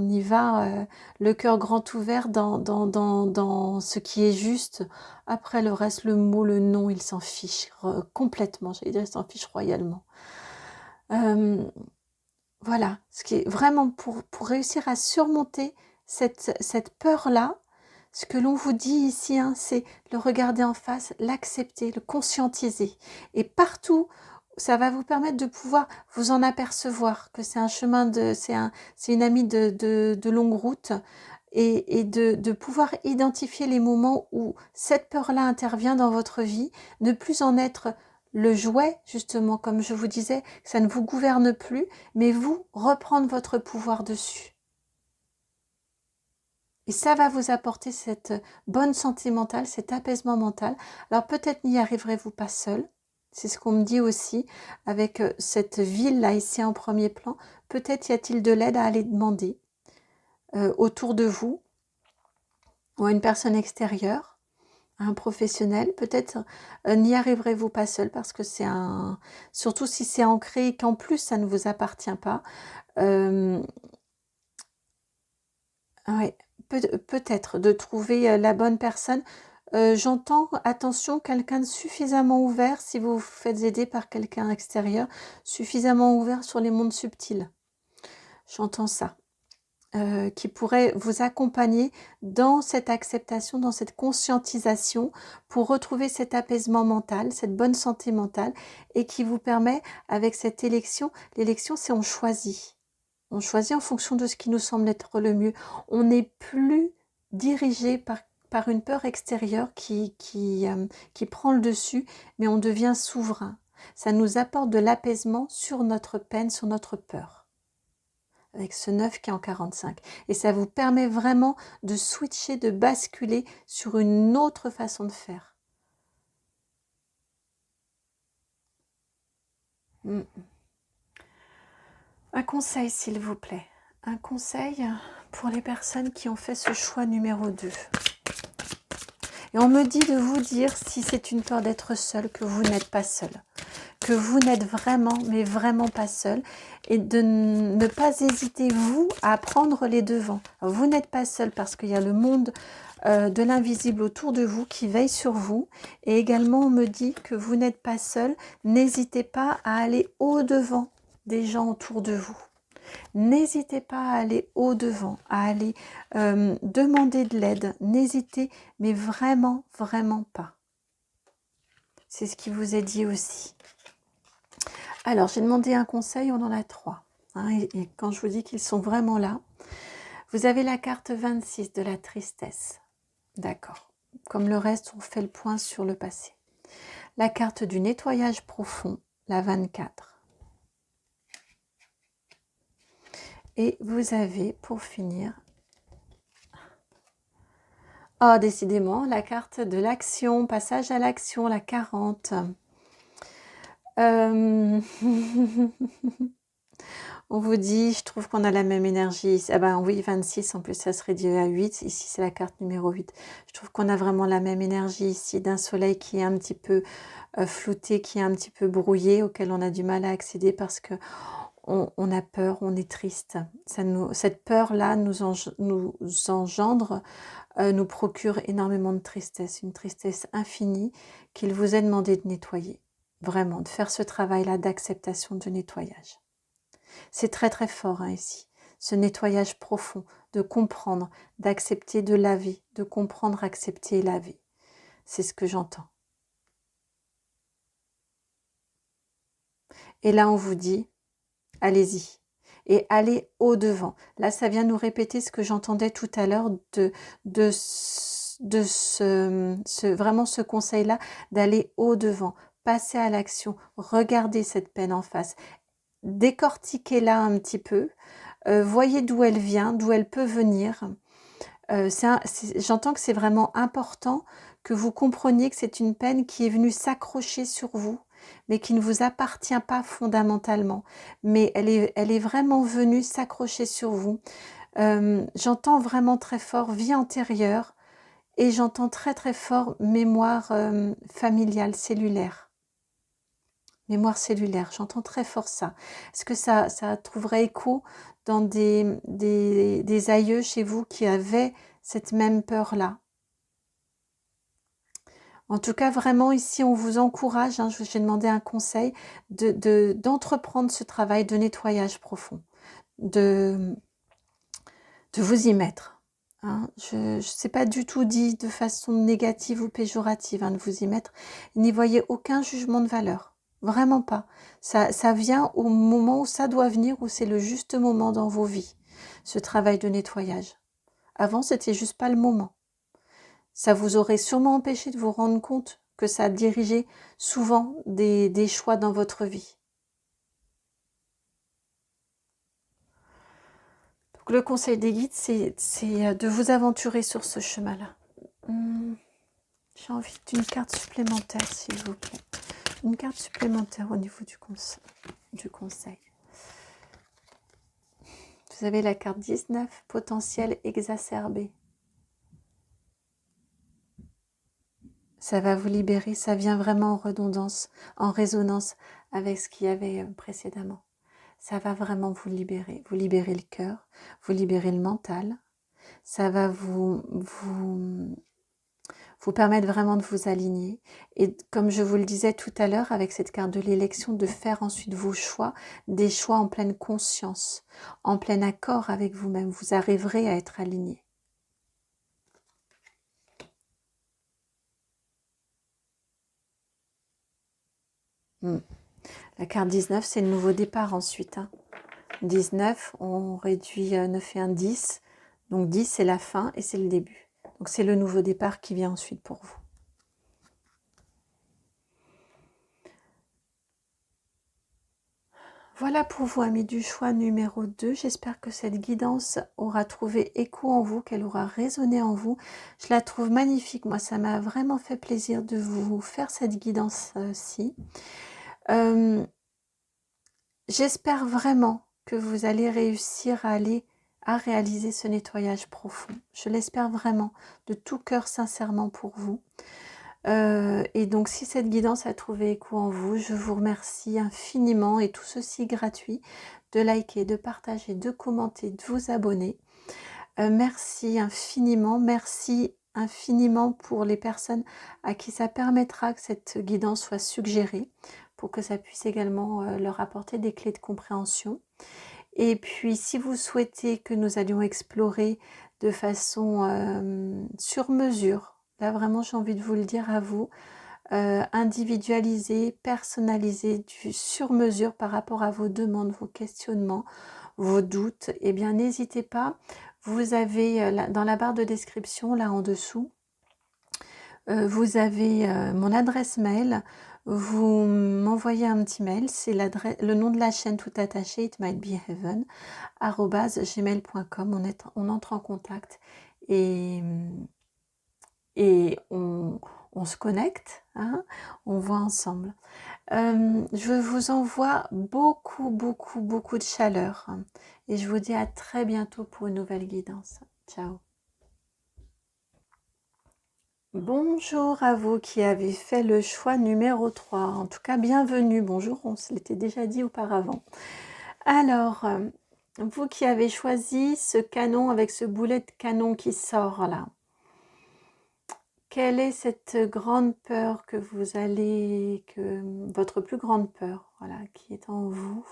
y va, le cœur grand ouvert dans ce qui est juste. Après le reste, le mot, le nom, il s'en fiche complètement, j'allais dire il s'en fiche royalement. Voilà, ce qui est vraiment pour réussir à surmonter cette peur-là. Ce que l'on vous dit ici, hein, c'est le regarder en face, l'accepter, le conscientiser. Et partout, ça va vous permettre de pouvoir vous en apercevoir, que c'est un chemin c'est une amie de longue route, et de pouvoir identifier les moments où cette peur-là intervient dans votre vie, ne plus en être le jouet, justement, comme je vous disais, que ça ne vous gouverne plus, mais vous reprendre votre pouvoir dessus. Et ça va vous apporter cette bonne santé mentale, cet apaisement mental. Alors peut-être n'y arriverez-vous pas seul. C'est ce qu'on me dit aussi avec cette ville-là ici en premier plan. Peut-être y a-t-il de l'aide à aller demander autour de vous ou à une personne extérieure, à un professionnel. Peut-être n'y arriverez-vous pas seul parce que c'est surtout si c'est ancré et qu'en plus ça ne vous appartient pas. Ouais. Peut-être de trouver la bonne personne. J'entends, attention, quelqu'un de suffisamment ouvert, si vous vous faites aider par quelqu'un extérieur, suffisamment ouvert sur les mondes subtils. J'entends ça. Qui pourrait vous accompagner dans cette acceptation, dans cette conscientisation pour retrouver cet apaisement mental, cette bonne santé mentale et qui vous permet, avec cette élection, l'élection c'est on choisit. On choisit en fonction de ce qui nous semble être le mieux. On n'est plus dirigé par une peur extérieure qui prend le dessus, mais on devient souverain. Ça nous apporte de l'apaisement sur notre peine, sur notre peur. Avec ce 9 qui est en 45. Et ça vous permet vraiment de switcher, de basculer sur une autre façon de faire. Un conseil, s'il vous plaît. Un conseil pour les personnes qui ont fait ce choix numéro 2. Et on me dit de vous dire, si c'est une peur d'être seul, que vous n'êtes pas seul. Que vous n'êtes vraiment, mais vraiment pas seul. Et de ne pas hésiter, vous, à prendre les devants. Vous n'êtes pas seul parce qu'il y a le monde de l'invisible autour de vous qui veille sur vous. Et également, on me dit que vous n'êtes pas seul. N'hésitez pas à aller au-devant des gens autour de vous. N'hésitez pas à aller au-devant, à aller demander de l'aide. N'hésitez, mais vraiment, vraiment pas. C'est ce qui vous est dit aussi. Alors, j'ai demandé un conseil, on en a 3. Hein, et quand je vous dis qu'ils sont vraiment là, vous avez la carte 26 de la tristesse. D'accord. Comme le reste, on fait le point sur le passé. la carte du nettoyage profond, la 24. Et vous avez, pour finir, oh, décidément, la carte de l'action, passage à l'action, la 40. On vous dit, je trouve qu'on a la même énergie. Ah ben oui, 26, en plus ça serait dû à 8. Ici, c'est la carte numéro 8. Je trouve qu'on a vraiment la même énergie ici, d'un soleil qui est un petit peu flouté, qui est un petit peu brouillé, auquel on a du mal à accéder parce que on a peur, on est triste. Cette peur-là nous engendre, nous procure énormément de tristesse, une tristesse infinie qu'il vous est demandé de nettoyer. Vraiment, de faire ce travail-là d'acceptation, de nettoyage. C'est très très fort ici, ce nettoyage profond, de comprendre, d'accepter, de laver, de comprendre, accepter et laver. C'est ce que j'entends. Et là, on vous dit, allez-y. Et allez au-devant. Là, ça vient nous répéter ce que j'entendais tout à l'heure vraiment ce conseil-là, d'aller au-devant, passer à l'action, regarder cette peine en face, décortiquez-la un petit peu, voyez d'où elle vient, d'où elle peut venir. J'entends que c'est vraiment important que vous compreniez que c'est une peine qui est venue s'accrocher sur vous, mais qui ne vous appartient pas fondamentalement. Mais elle est vraiment venue s'accrocher sur vous. J'entends vraiment très fort vie antérieure et j'entends très très fort mémoire familiale, cellulaire. Mémoire cellulaire, j'entends très fort ça. Est-ce que ça trouverait écho dans des aïeux chez vous qui avaient cette même peur-là? En tout cas, vraiment, ici, on vous encourage, hein, j'ai demandé un conseil, d'entreprendre ce travail de nettoyage profond, de vous y mettre. Hein. Je ne sais pas du tout dit de façon négative ou péjorative, hein, de vous y mettre. N'y voyez aucun jugement de valeur. Vraiment pas. Ça vient au moment où ça doit venir, où c'est le juste moment dans vos vies, ce travail de nettoyage. Avant, c'était juste pas le moment. Ça vous aurait sûrement empêché de vous rendre compte que ça dirigeait souvent des choix dans votre vie. Donc, le conseil des guides, c'est de vous aventurer sur ce chemin-là. J'ai envie d'une carte supplémentaire, s'il vous plaît. Une carte supplémentaire au niveau du conseil. Vous avez la carte 19, potentiel exacerbé. Ça va vous libérer, ça vient vraiment en redondance, en résonance avec ce qu'il y avait précédemment. Ça va vraiment vous libérer le cœur, vous libérer le mental. Ça va vous permettre vraiment de vous aligner. Et comme je vous le disais tout à l'heure, avec cette carte de l'élection, de faire ensuite vos choix, des choix en pleine conscience, en plein accord avec vous-même. Vous arriverez à être aligné. La carte 19, c'est le nouveau départ ensuite. 19, on réduit 9 et 1, 10. Donc 10, c'est la fin et c'est le début. Donc c'est le nouveau départ qui vient ensuite pour vous. Voilà pour vous, amis du choix numéro 2. J'espère que cette guidance aura trouvé écho en vous, qu'elle aura résonné en vous. Je la trouve magnifique. Moi, ça m'a vraiment fait plaisir de vous faire cette guidance-ci. J'espère vraiment que vous allez réussir à réaliser ce nettoyage profond. Je l'espère vraiment, de tout cœur, sincèrement pour vous. Et donc, si cette guidance a trouvé écho en vous, je vous remercie infiniment, et tout ceci gratuit, de liker, de partager, de commenter, de vous abonner. Merci infiniment pour les personnes à qui ça permettra que cette guidance soit suggérée, pour que ça puisse également leur apporter des clés de compréhension. Et puis, si vous souhaitez que nous allions explorer de façon sur mesure, là vraiment j'ai envie de vous le dire à vous, individualisé, personnalisé, du sur mesure par rapport à vos demandes, vos questionnements, vos doutes, eh bien n'hésitez pas. Vous avez dans la barre de description, là en dessous, Vous avez mon adresse mail, vous m'envoyez un petit mail, c'est le nom de la chaîne tout attaché, it might be heaven, @gmail.com. On entre en contact et, et on se connecte, hein, on voit ensemble. Je vous envoie beaucoup, beaucoup, beaucoup de chaleur et je vous dis à très bientôt pour une nouvelle guidance. Ciao. Bonjour à vous qui avez fait le choix numéro 3. En tout cas, bienvenue. Bonjour, on se l'était déjà dit auparavant. Alors, vous qui avez choisi ce canon avec ce boulet de canon qui sort là, quelle est cette grande peur que votre plus grande peur, voilà, qui est en vous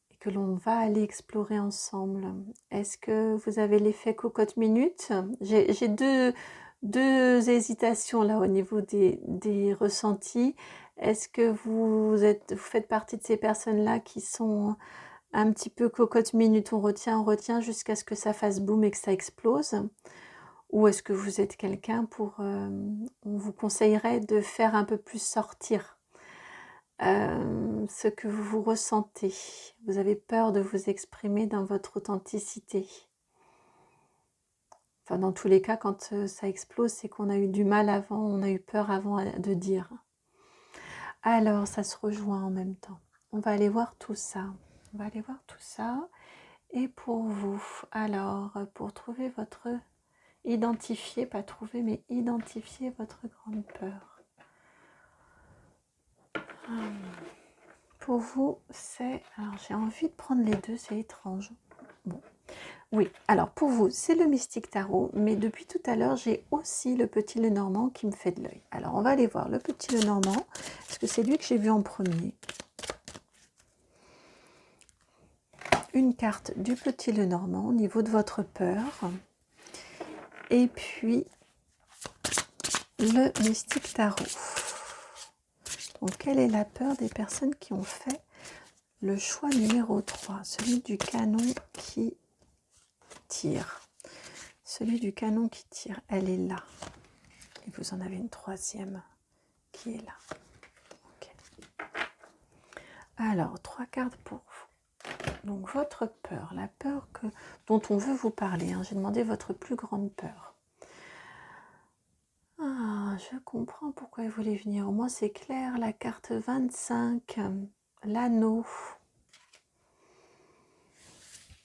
et que l'on va aller explorer ensemble? Est-ce que vous avez l'effet cocotte minute? J'ai deux hésitations là au niveau des ressentis. Est-ce que vous faites partie de ces personnes-là qui sont un petit peu cocotte minute, on retient jusqu'à ce que ça fasse boum et que ça explose? Ou est-ce que vous êtes quelqu'un on vous conseillerait de faire un peu plus sortir ce que vous ressentez? Vous avez peur de vous exprimer dans votre authenticité. Enfin, dans tous les cas, quand ça explose, c'est qu'on a eu du mal avant, on a eu peur avant de dire. Alors, ça se rejoint en même temps. On va aller voir tout ça. On va aller voir tout ça. Et pour vous, alors, pour trouver votre... Identifier, pas trouver, mais identifier votre grande peur. Pour vous, c'est... Alors, j'ai envie de prendre les deux, c'est étrange. Bon. Oui, alors pour vous, c'est le Mystique Tarot, mais depuis tout à l'heure, j'ai aussi le Petit Lenormand qui me fait de l'œil. Alors, on va aller voir le Petit Lenormand, parce que c'est lui que j'ai vu en premier. Une carte du Petit Lenormand au niveau de votre peur. Et puis, le Mystique Tarot. Donc, quelle est la peur des personnes qui ont fait le choix numéro 3, celui du canon qui tire? Celui du canon qui tire, elle est là. Et vous en avez une troisième qui est là. Okay. Alors, 3 cartes pour vous. Donc, votre peur, la peur dont on veut vous parler. J'ai demandé votre plus grande peur. Ah, je comprends pourquoi il voulait venir. Au moins, c'est clair. La carte 25, l'anneau.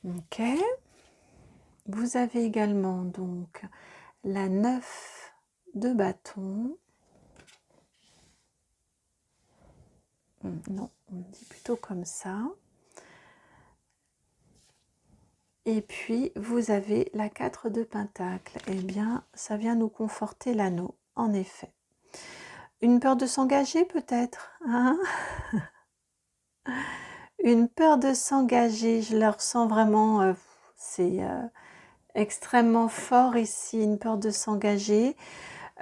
Ok. Vous avez également donc la 9 de bâton. Non, on dit plutôt comme ça. Et puis, vous avez la 4 de pentacle. Eh bien, ça vient nous conforter l'anneau, en effet. Une peur de s'engager peut-être, hein? Une peur de s'engager, je la ressens vraiment, c'est extrêmement fort ici, une peur de s'engager.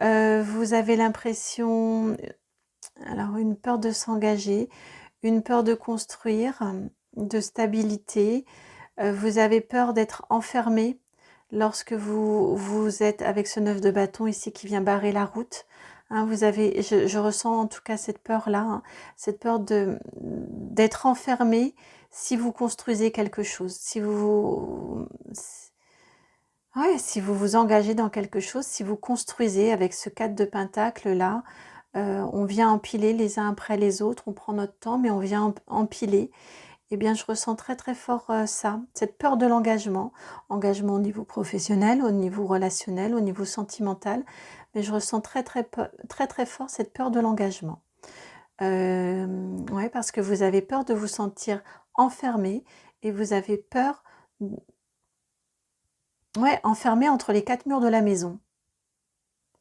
Vous avez l'impression, alors une peur de s'engager, une peur de construire, de stabilité. Vous avez peur d'être enfermé lorsque vous êtes avec ce 9 de bâton ici qui vient barrer la route. Je ressens en tout cas cette peur-là, cette peur d'être enfermé si vous construisez quelque chose, si vous vous engagez dans quelque chose, si vous construisez avec ce 4 de pentacle là, on vient empiler les uns après les autres, on prend notre temps, mais on vient empiler. Eh bien, je ressens très très fort ça, cette peur de l'engagement, engagement au niveau professionnel, au niveau relationnel, au niveau sentimental, mais je ressens très très fort cette peur de l'engagement. Ouais, parce que vous avez peur de vous sentir enfermé et vous avez peur, enfermé entre les 4 murs de la maison.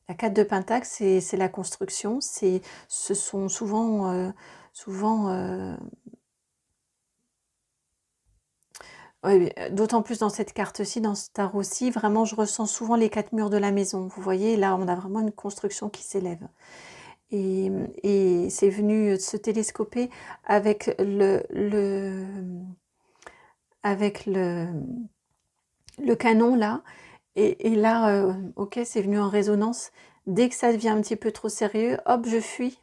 La 4 de pentacle, c'est la construction, ce sont souvent oui, d'autant plus dans cette carte-ci, dans ce tarot-ci, vraiment je ressens souvent les 4 murs de la maison. Vous voyez, là on a vraiment une construction qui s'élève. Et c'est venu se télescoper avec le canon là. Et là, ok, c'est venu en résonance. Dès que ça devient un petit peu trop sérieux, hop, je fuis.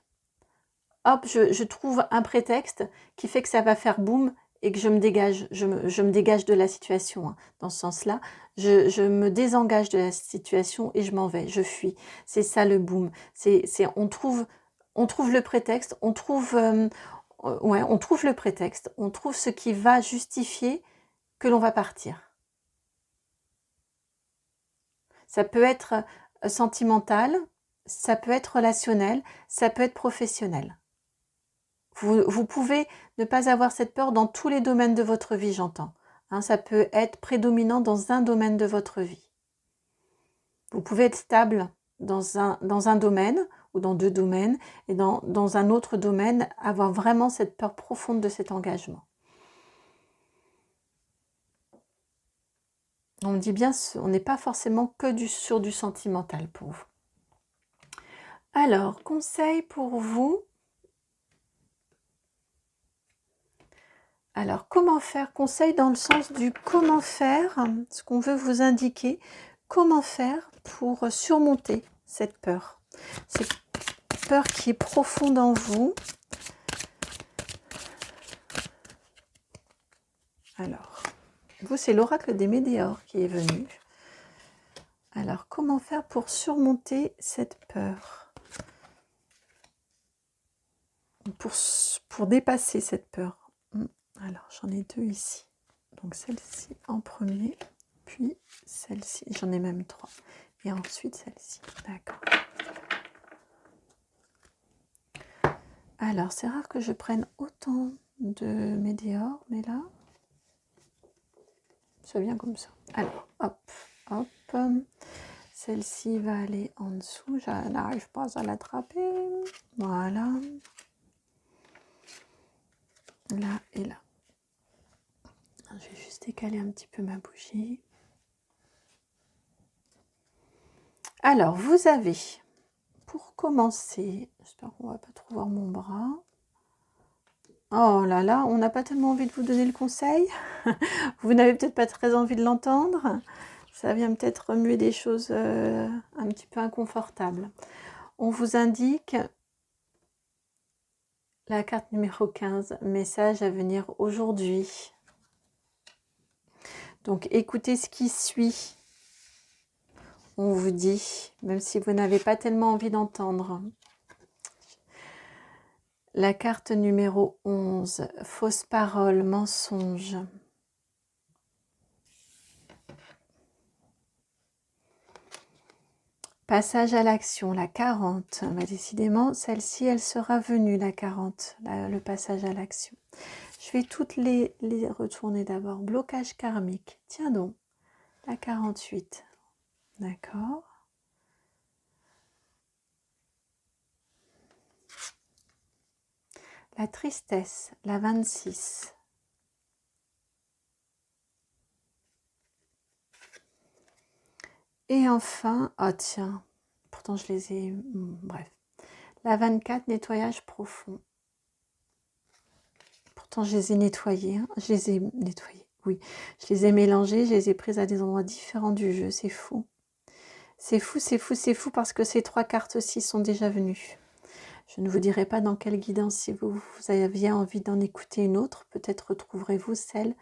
Hop, je trouve un prétexte qui fait que ça va faire boum et que je me dégage. Je me dégage de la situation, hein, dans ce sens-là. Je me désengage de la situation et je m'en vais, je fuis. C'est ça le boom. On trouve le prétexte, on trouve le prétexte, on trouve ce qui va justifier que l'on va partir. Ça peut être sentimental, ça peut être relationnel, ça peut être professionnel. Vous pouvez ne pas avoir cette peur dans tous les domaines de votre vie, j'entends. Hein, ça peut être prédominant dans un domaine de votre vie. Vous pouvez être stable dans un domaine ou dans 2 domaines et dans un autre domaine, avoir vraiment cette peur profonde de cet engagement. On me dit bien, on n'est pas forcément que sur du sentimental pour vous. Alors, conseil pour vous. Alors, comment faire? Conseil dans le sens du comment faire, ce qu'on veut vous indiquer, comment faire pour surmonter cette peur qui est profonde en vous. Alors, vous, c'est l'oracle des Médéors qui est venu. Alors, comment faire pour surmonter cette peur? Pour dépasser cette peur. Alors, j'en ai 2 ici. Donc, celle-ci en premier, puis celle-ci. J'en ai même 3. Et ensuite, celle-ci. D'accord. Alors, c'est rare que je prenne autant de Médéors, mais là, ça vient comme ça. Alors, hop, hop. Celle-ci va aller en dessous. Je n'arrive pas à l'attraper. Voilà. Là et là. Je vais juste décaler un petit peu ma bougie. Alors, vous avez, pour commencer, j'espère qu'on ne va pas trop voir mon bras. Oh là là, on n'a pas tellement envie de vous donner le conseil. Vous n'avez peut-être pas très envie de l'entendre. Ça vient peut-être remuer des choses un petit peu inconfortables. On vous indique la carte numéro 15, message à venir aujourd'hui. Donc écoutez ce qui suit. On vous dit, même si vous n'avez pas tellement envie d'entendre. La carte numéro 11, fausse parole, mensonge. Passage à l'action, la 40. Bah, décidément, celle-ci, elle sera venue, la 40, le passage à l'action. Je vais toutes les retourner d'abord. Blocage karmique. Tiens donc, la 48. D'accord. La tristesse, la 26. Et enfin, oh tiens, pourtant je les ai... bref. La 24, nettoyage profond. Pourtant je les ai nettoyés, hein. Je les ai nettoyés, oui. Je les ai mélangés, je les ai prises à des endroits différents du jeu, c'est fou. C'est fou, c'est fou, c'est fou parce que ces 3 cartes-ci sont déjà venues. Je ne vous dirai pas dans quelle guidance, si vous aviez envie d'en écouter une autre, peut-être retrouverez-vous celle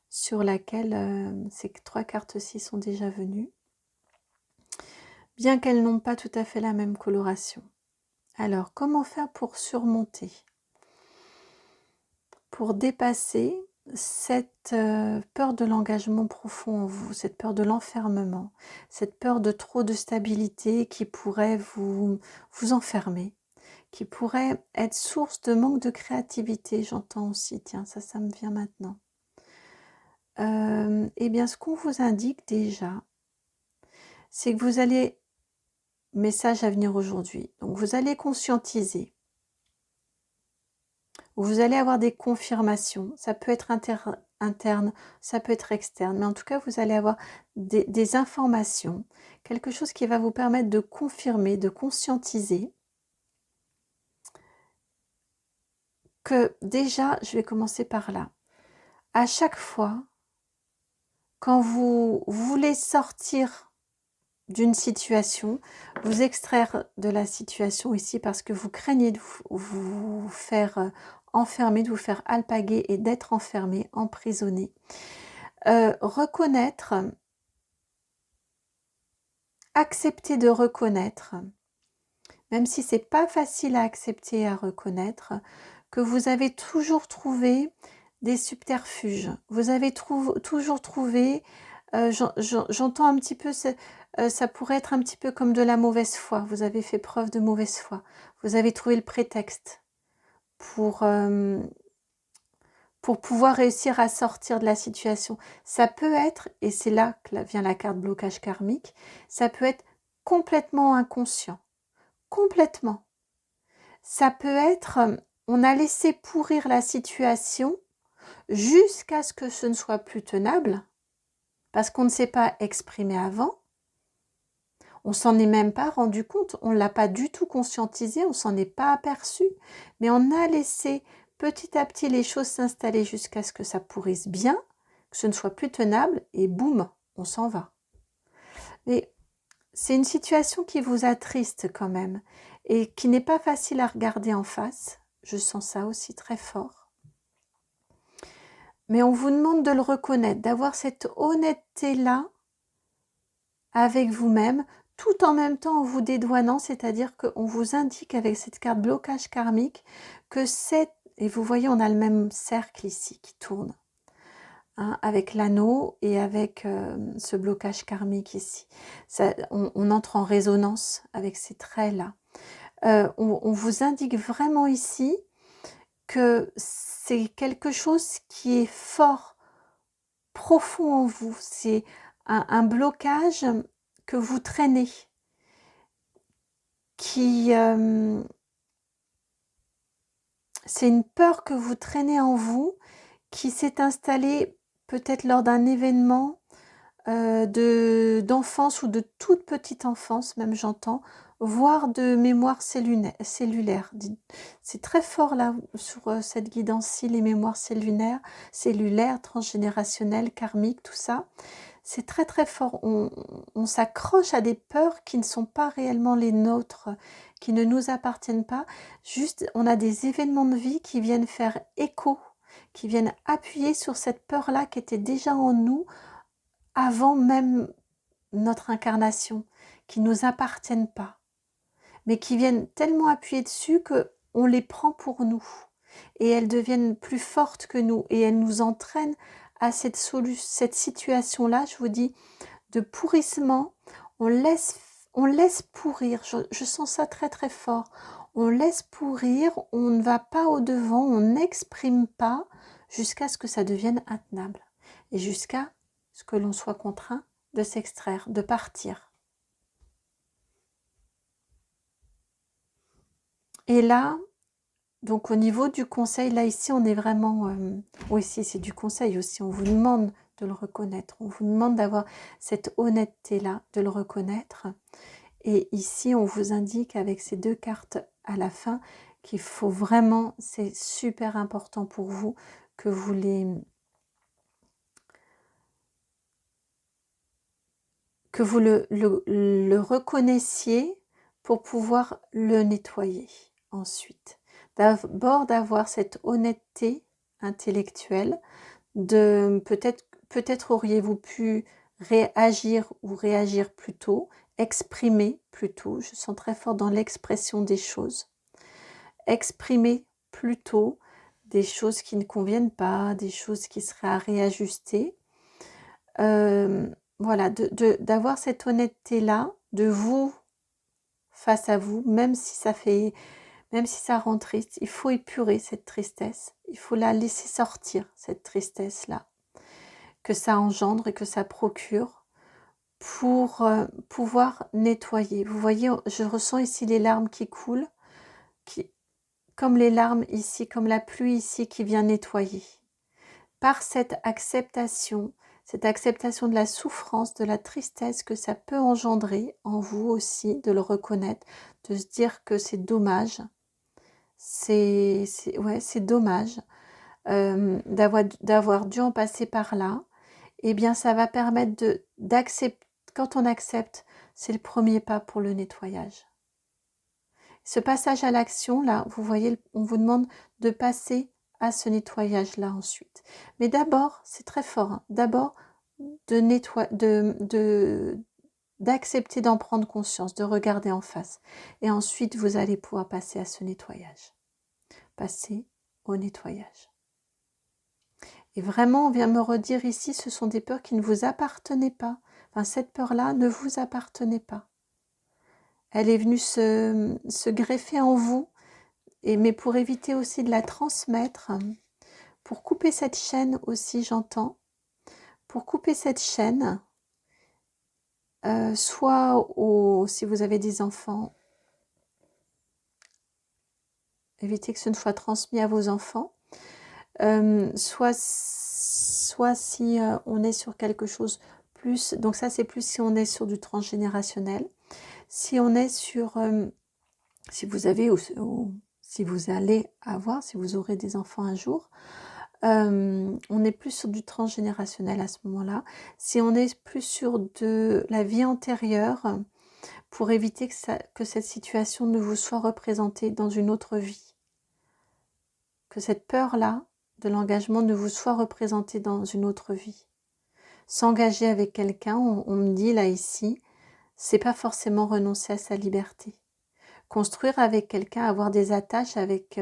sur laquelle ces 3 cartes-ci sont déjà venues. Bien qu'elles n'ont pas tout à fait la même coloration. Alors, comment faire pour surmonter? Pour dépasser cette peur de l'engagement profond en vous, cette peur de l'enfermement, cette peur de trop de stabilité qui pourrait vous enfermer, qui pourrait être source de manque de créativité, j'entends aussi, tiens, ça me vient maintenant. Eh bien, ce qu'on vous indique déjà, c'est que vous allez, message à venir aujourd'hui, donc vous allez conscientiser, vous allez avoir des confirmations, ça peut être interne, ça peut être externe, mais en tout cas, vous allez avoir des informations, quelque chose qui va vous permettre de confirmer, de conscientiser que déjà, je vais commencer par là, à chaque fois, quand vous voulez sortir d'une situation, vous extraire de la situation ici parce que vous craignez de vous faire enfermer, de vous faire alpaguer et d'être enfermé, emprisonné. Reconnaître, accepter de reconnaître, même si c'est pas facile à accepter et à reconnaître, que vous avez toujours trouvé des subterfuges. Vous avez toujours trouvé, j'entends un petit peu, ça pourrait être un petit peu comme de la mauvaise foi. Vous avez fait preuve de mauvaise foi. Vous avez trouvé le prétexte pour pouvoir réussir à sortir de la situation. Ça peut être, et c'est là que vient la carte blocage karmique, ça peut être complètement inconscient. Complètement. Ça peut être, on a laissé pourrir la situation jusqu'à ce que ce ne soit plus tenable, parce qu'on ne s'est pas exprimé avant, on s'en est même pas rendu compte, on ne l'a pas du tout conscientisé, on s'en est pas aperçu, mais on a laissé petit à petit les choses s'installer jusqu'à ce que ça pourrisse bien, que ce ne soit plus tenable, et boum, on s'en va. Mais c'est une situation qui vous attriste quand même, et qui n'est pas facile à regarder en face, je sens ça aussi très fort. Mais on vous demande de le reconnaître, d'avoir cette honnêteté-là avec vous-même, tout en même temps en vous dédouanant, c'est-à-dire qu'on vous indique avec cette carte blocage karmique que c'est, et vous voyez on a le même cercle ici qui tourne, hein, avec l'anneau et avec ce blocage karmique ici. Ça, on entre en résonance avec ces traits-là. On vous indique vraiment ici que c'est quelque chose qui est fort, profond en vous, c'est un blocage que vous traînez, c'est une peur que vous traînez en vous, qui s'est installée peut-être lors d'un événement d'enfance ou de toute petite enfance, même j'entends, voire de mémoire cellulaire. C'est très fort là, sur cette guidance-ci, les mémoires cellulaires, transgénérationnelles, karmiques, tout ça. C'est très très fort. On s'accroche à des peurs qui ne sont pas réellement les nôtres, qui ne nous appartiennent pas. Juste, on a des événements de vie qui viennent faire écho, qui viennent appuyer sur cette peur-là qui était déjà en nous avant même notre incarnation, qui ne nous appartiennent pas, mais qui viennent tellement appuyer dessus qu'on les prend pour nous. Et elles deviennent plus fortes que nous et elles nous entraînent à cette situation-là, je vous dis, de pourrissement. On laisse pourrir, je sens ça très très fort. On laisse pourrir, on ne va pas au-devant, on n'exprime pas jusqu'à ce que ça devienne intenable et jusqu'à ce que l'on soit contraint de s'extraire, de partir. Et là, donc au niveau du conseil, là ici on est vraiment, oui ici c'est du conseil aussi, on vous demande de le reconnaître, on vous demande d'avoir cette honnêteté-là, de le reconnaître. Et ici on vous indique avec ces deux cartes à la fin qu'il faut vraiment, c'est super important pour vous, que vous le reconnaissiez pour pouvoir le nettoyer ensuite. D'abord d'avoir cette honnêteté intellectuelle, de peut-être auriez-vous pu réagir ou réagir plus tôt, exprimer plus tôt, je sens très fort dans l'expression des choses, exprimer plus tôt des choses qui ne conviennent pas, des choses qui seraient à réajuster. Voilà, d'avoir cette honnêteté-là, de vous face à vous, même si ça rend triste, il faut épurer cette tristesse, il faut la laisser sortir, cette tristesse-là, que ça engendre et que ça procure pour pouvoir nettoyer. Vous voyez, je ressens ici les larmes qui coulent, comme les larmes ici, comme la pluie ici qui vient nettoyer. Par cette acceptation de la souffrance, de la tristesse que ça peut engendrer en vous aussi, de le reconnaître, de se dire que c'est dommage, c'est dommage d'avoir dû en passer par là, eh bien ça va permettre d'accepter, quand on accepte, c'est le premier pas pour le nettoyage. Ce passage à l'action, là, vous voyez, on vous demande de passer à ce nettoyage-là ensuite. Mais d'abord, c'est très fort, hein, d'abord d'accepter d'en prendre conscience, de regarder en face. Et ensuite, vous allez pouvoir passer à ce nettoyage. Passer au nettoyage. Et vraiment, on vient me redire ici, ce sont des peurs qui ne vous appartenaient pas. Enfin, cette peur-là ne vous appartenait pas. Elle est venue se greffer en vous, mais pour éviter aussi de la transmettre, pour couper cette chaîne aussi, j'entends, pour couper cette chaîne, soit si vous avez des enfants, évitez que ce ne soit transmis à vos enfants, soit si on est sur quelque chose plus, donc ça c'est plus si on est sur du transgénérationnel, si on est sur, si vous avez ou si vous allez avoir, si vous aurez des enfants un jour, on est plus sur du transgénérationnel à ce moment-là. Si on est plus sur de la vie antérieure, pour éviter que cette situation ne vous soit représentée dans une autre vie. Que cette peur-là de l'engagement ne vous soit représentée dans une autre vie. S'engager avec quelqu'un, on me dit là ici, c'est pas forcément renoncer à sa liberté. Construire avec quelqu'un, avoir des attaches avec,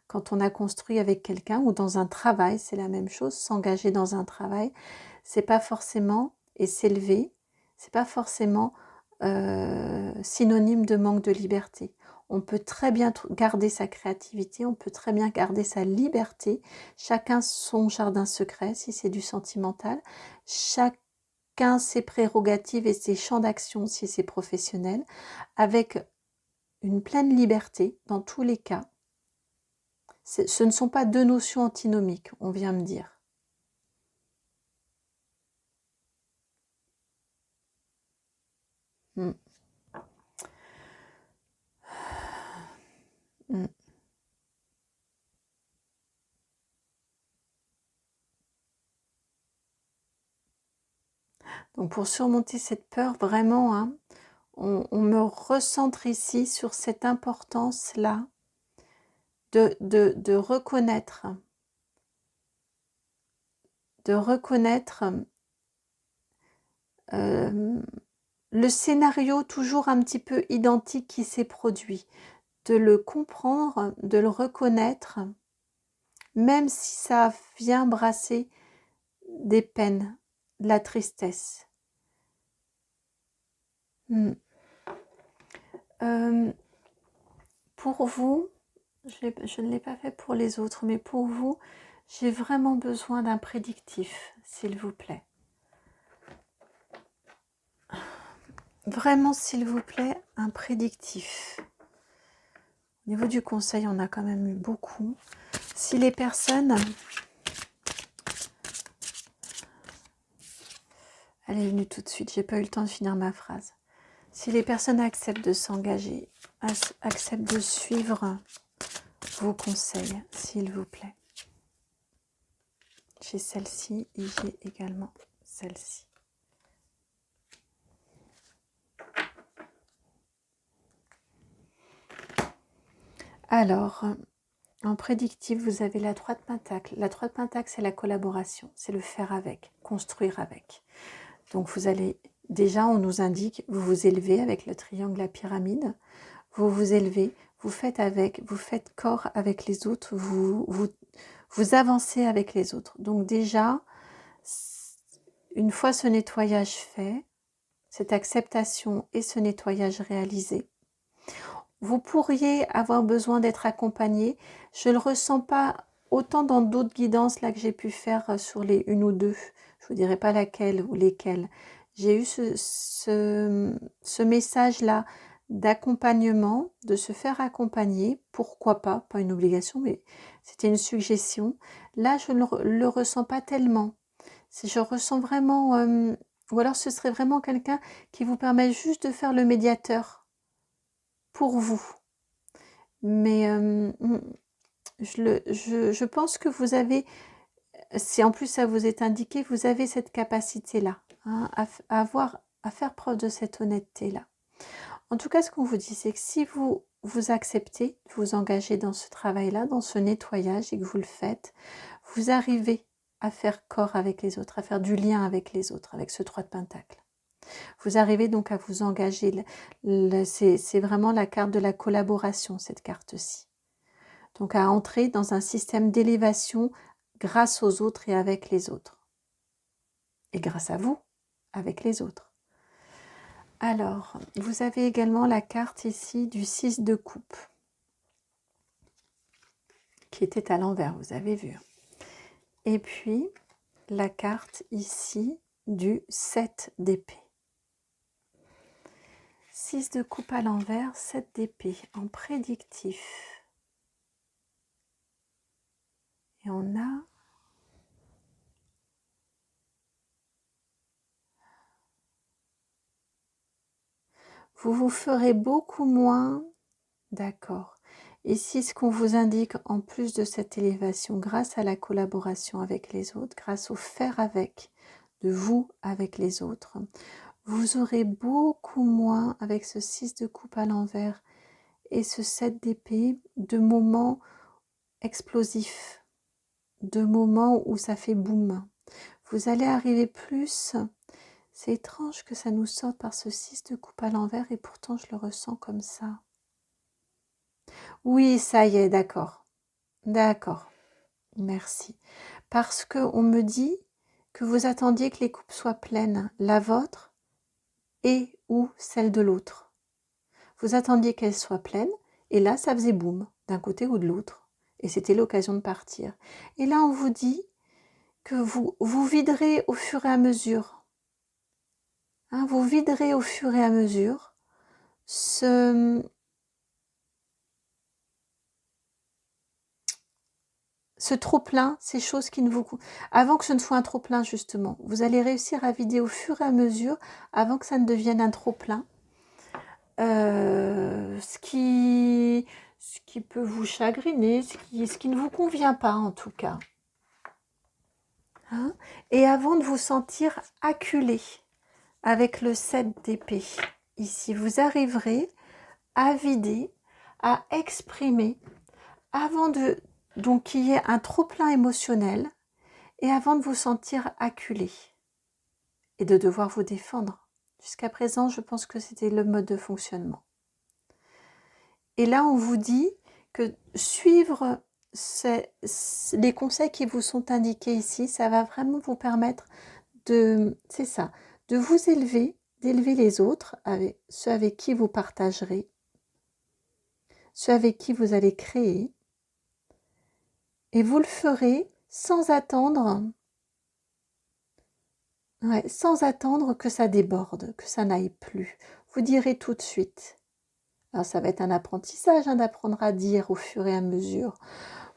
quand on a construit avec quelqu'un ou dans un travail, c'est la même chose. S'engager dans un travail, c'est pas forcément, et s'élever, c'est pas forcément synonyme de manque de liberté. On peut très bien garder sa créativité, on peut très bien garder sa liberté. Chacun son jardin secret, si c'est du sentimental. Chacun ses prérogatives et ses champs d'action, si c'est professionnel, avec une pleine liberté dans tous les cas. Ce ne sont pas deux notions antinomiques, on vient me dire. Mm. Mm. Donc pour surmonter cette peur, vraiment, hein, on me recentre ici sur cette importance-là de reconnaître le scénario toujours un petit peu identique qui s'est produit, de le comprendre, de le reconnaître, même si ça vient brasser des peines, de la tristesse. Pour vous, je ne l'ai pas fait pour les autres, mais pour vous, j'ai vraiment besoin d'un prédictif, s'il vous plaît. Vraiment, s'il vous plaît, un prédictif. Au niveau du conseil, on a quand même eu beaucoup. Si les personnes... Elle est venue tout de suite, j'ai pas eu le temps de finir ma phrase. Si les personnes acceptent de s'engager, acceptent de suivre vos conseils, s'il vous plaît. J'ai celle-ci et j'ai également celle-ci. Alors, en prédictif, vous avez la 3 de Pentacle. La 3 de Pentacle, c'est la collaboration, c'est le faire avec, construire avec. Donc vous allez, déjà on nous indique, vous vous élevez avec le triangle, la pyramide, vous vous élevez, vous faites corps avec les autres, vous avancez avec les autres. Donc déjà, une fois ce nettoyage fait, cette acceptation et ce nettoyage réalisé, vous pourriez avoir besoin d'être accompagné. Je ne le ressens pas autant dans d'autres guidances là que j'ai pu faire sur les une ou deux. Je ne vous dirai pas laquelle ou lesquelles. J'ai eu ce message-là d'accompagnement, de se faire accompagner. Pourquoi pas, pas une obligation, mais c'était une suggestion. Là, je ne le ressens pas tellement. Je ressens vraiment... ou alors ce serait vraiment quelqu'un qui vous permet juste de faire le médiateur pour vous. Mais je pense que vous avez, si en plus ça vous est indiqué, vous avez cette capacité-là, hein, à avoir à faire preuve de cette honnêteté-là. En tout cas, ce qu'on vous dit, c'est que si vous vous acceptez de vous engager dans ce travail-là, dans ce nettoyage, et que vous le faites, vous arrivez à faire corps avec les autres, à faire du lien avec les autres, avec ce 3 de Pentacle. Vous arrivez donc à vous engager. C'est vraiment la carte de la collaboration, cette carte-ci. Donc à entrer dans un système d'élévation grâce aux autres et avec les autres. Et grâce à vous, avec les autres. Alors, vous avez également la carte ici du 6 de coupe, qui était à l'envers, vous avez vu. Et puis, la carte ici du 7 d'épée. 6 de coupe à l'envers, 7 d'épée en prédictif. Et on a... Vous vous ferez beaucoup moins... D'accord. Ici, ce qu'on vous indique, en plus de cette élévation, grâce à la collaboration avec les autres, grâce au faire avec, de vous avec les autres, vous aurez beaucoup moins, avec ce 6 de coupe à l'envers et ce 7 d'épée, de moments explosifs, de moments où ça fait boum. Vous allez arriver plus... C'est étrange que ça nous sorte par ce 6 de coupe à l'envers et pourtant je le ressens comme ça. Oui, ça y est, d'accord. D'accord. Merci. Parce qu'on me dit que vous attendiez que les coupes soient pleines, la vôtre et ou celle de l'autre. Vous attendiez qu'elles soient pleines et là, ça faisait boum, d'un côté ou de l'autre. Et c'était l'occasion de partir. Et là, on vous dit que vous viderez au fur et à mesure. Hein, vous viderez au fur et à mesure ce trop-plein, ces choses qui ne vous... Avant que ce ne soit un trop-plein, justement. Vous allez réussir à vider au fur et à mesure, avant que ça ne devienne un trop-plein. Ce qui peut vous chagriner, ce qui ne vous convient pas, en tout cas. Hein? Et avant de vous sentir acculé avec le 7 d'épée, ici, vous arriverez à vider, à exprimer, avant de... Donc, qu'il y ait un trop-plein émotionnel, et avant de vous sentir acculé et de devoir vous défendre. Jusqu'à présent, je pense que c'était le mode de fonctionnement. Et là, on vous dit que suivre les conseils qui vous sont indiqués ici, ça va vraiment vous permettre de, c'est ça, de vous élever, d'élever les autres, avec ceux avec qui vous partagerez, ceux avec qui vous allez créer, et vous le ferez sans attendre. Ouais, sans attendre que ça déborde, que ça n'aille plus. Vous direz tout de suite. Alors ça va être un apprentissage d'apprendre à dire au fur et à mesure.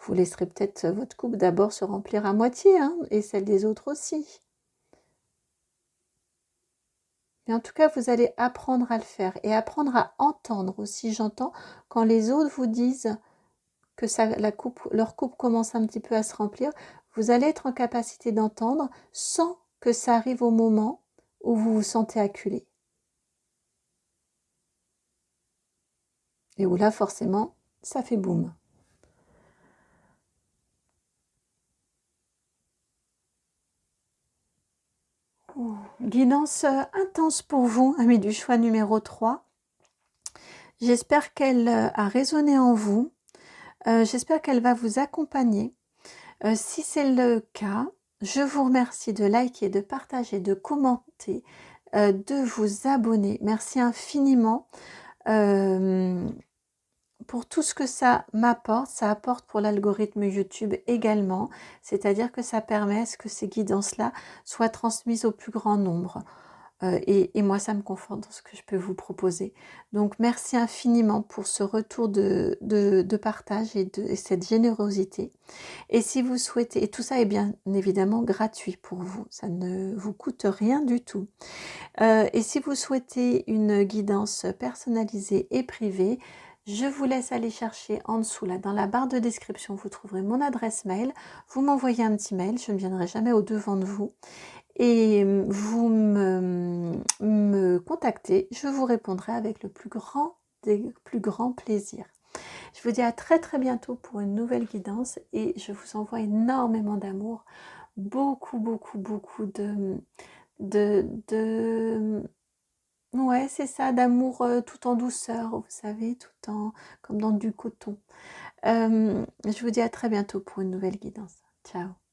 Vous laisserez peut-être votre coupe d'abord se remplir à moitié, et celle des autres aussi. Mais en tout cas, vous allez apprendre à le faire et apprendre à entendre aussi. J'entends quand les autres vous disent que leur coupe commence un petit peu à se remplir, vous allez être en capacité d'entendre sans que ça arrive au moment où vous vous sentez acculé. Et où là, forcément, ça fait boum. Guidance intense pour vous, amis du choix numéro 3. J'espère qu'elle a résonné en vous. J'espère qu'elle va vous accompagner. Si c'est le cas, je vous remercie de liker, de partager, de commenter, de vous abonner. Merci infiniment. Pour tout ce que ça m'apporte, ça apporte pour l'algorithme YouTube également, c'est-à-dire que ça permet à ce que ces guidances-là soient transmises au plus grand nombre. Et moi, ça me conforte dans ce que je peux vous proposer. Donc, merci infiniment pour ce retour de partage et cette générosité. Et si vous souhaitez, et tout ça est bien évidemment gratuit pour vous, ça ne vous coûte rien du tout. Et si vous souhaitez une guidance personnalisée et privée, je vous laisse aller chercher en dessous, là, dans la barre de description, vous trouverez mon adresse mail. Vous m'envoyez un petit mail, je ne viendrai jamais au-devant de vous. et vous me contactez, je vous répondrai avec le plus grand des plus grands plaisirs. Je vous dis à très très bientôt pour une nouvelle guidance et je vous envoie énormément d'amour, beaucoup beaucoup beaucoup de ouais, c'est ça, d'amour, tout en douceur, vous savez, tout en comme dans du coton. Je vous dis à très bientôt pour une nouvelle guidance. Ciao.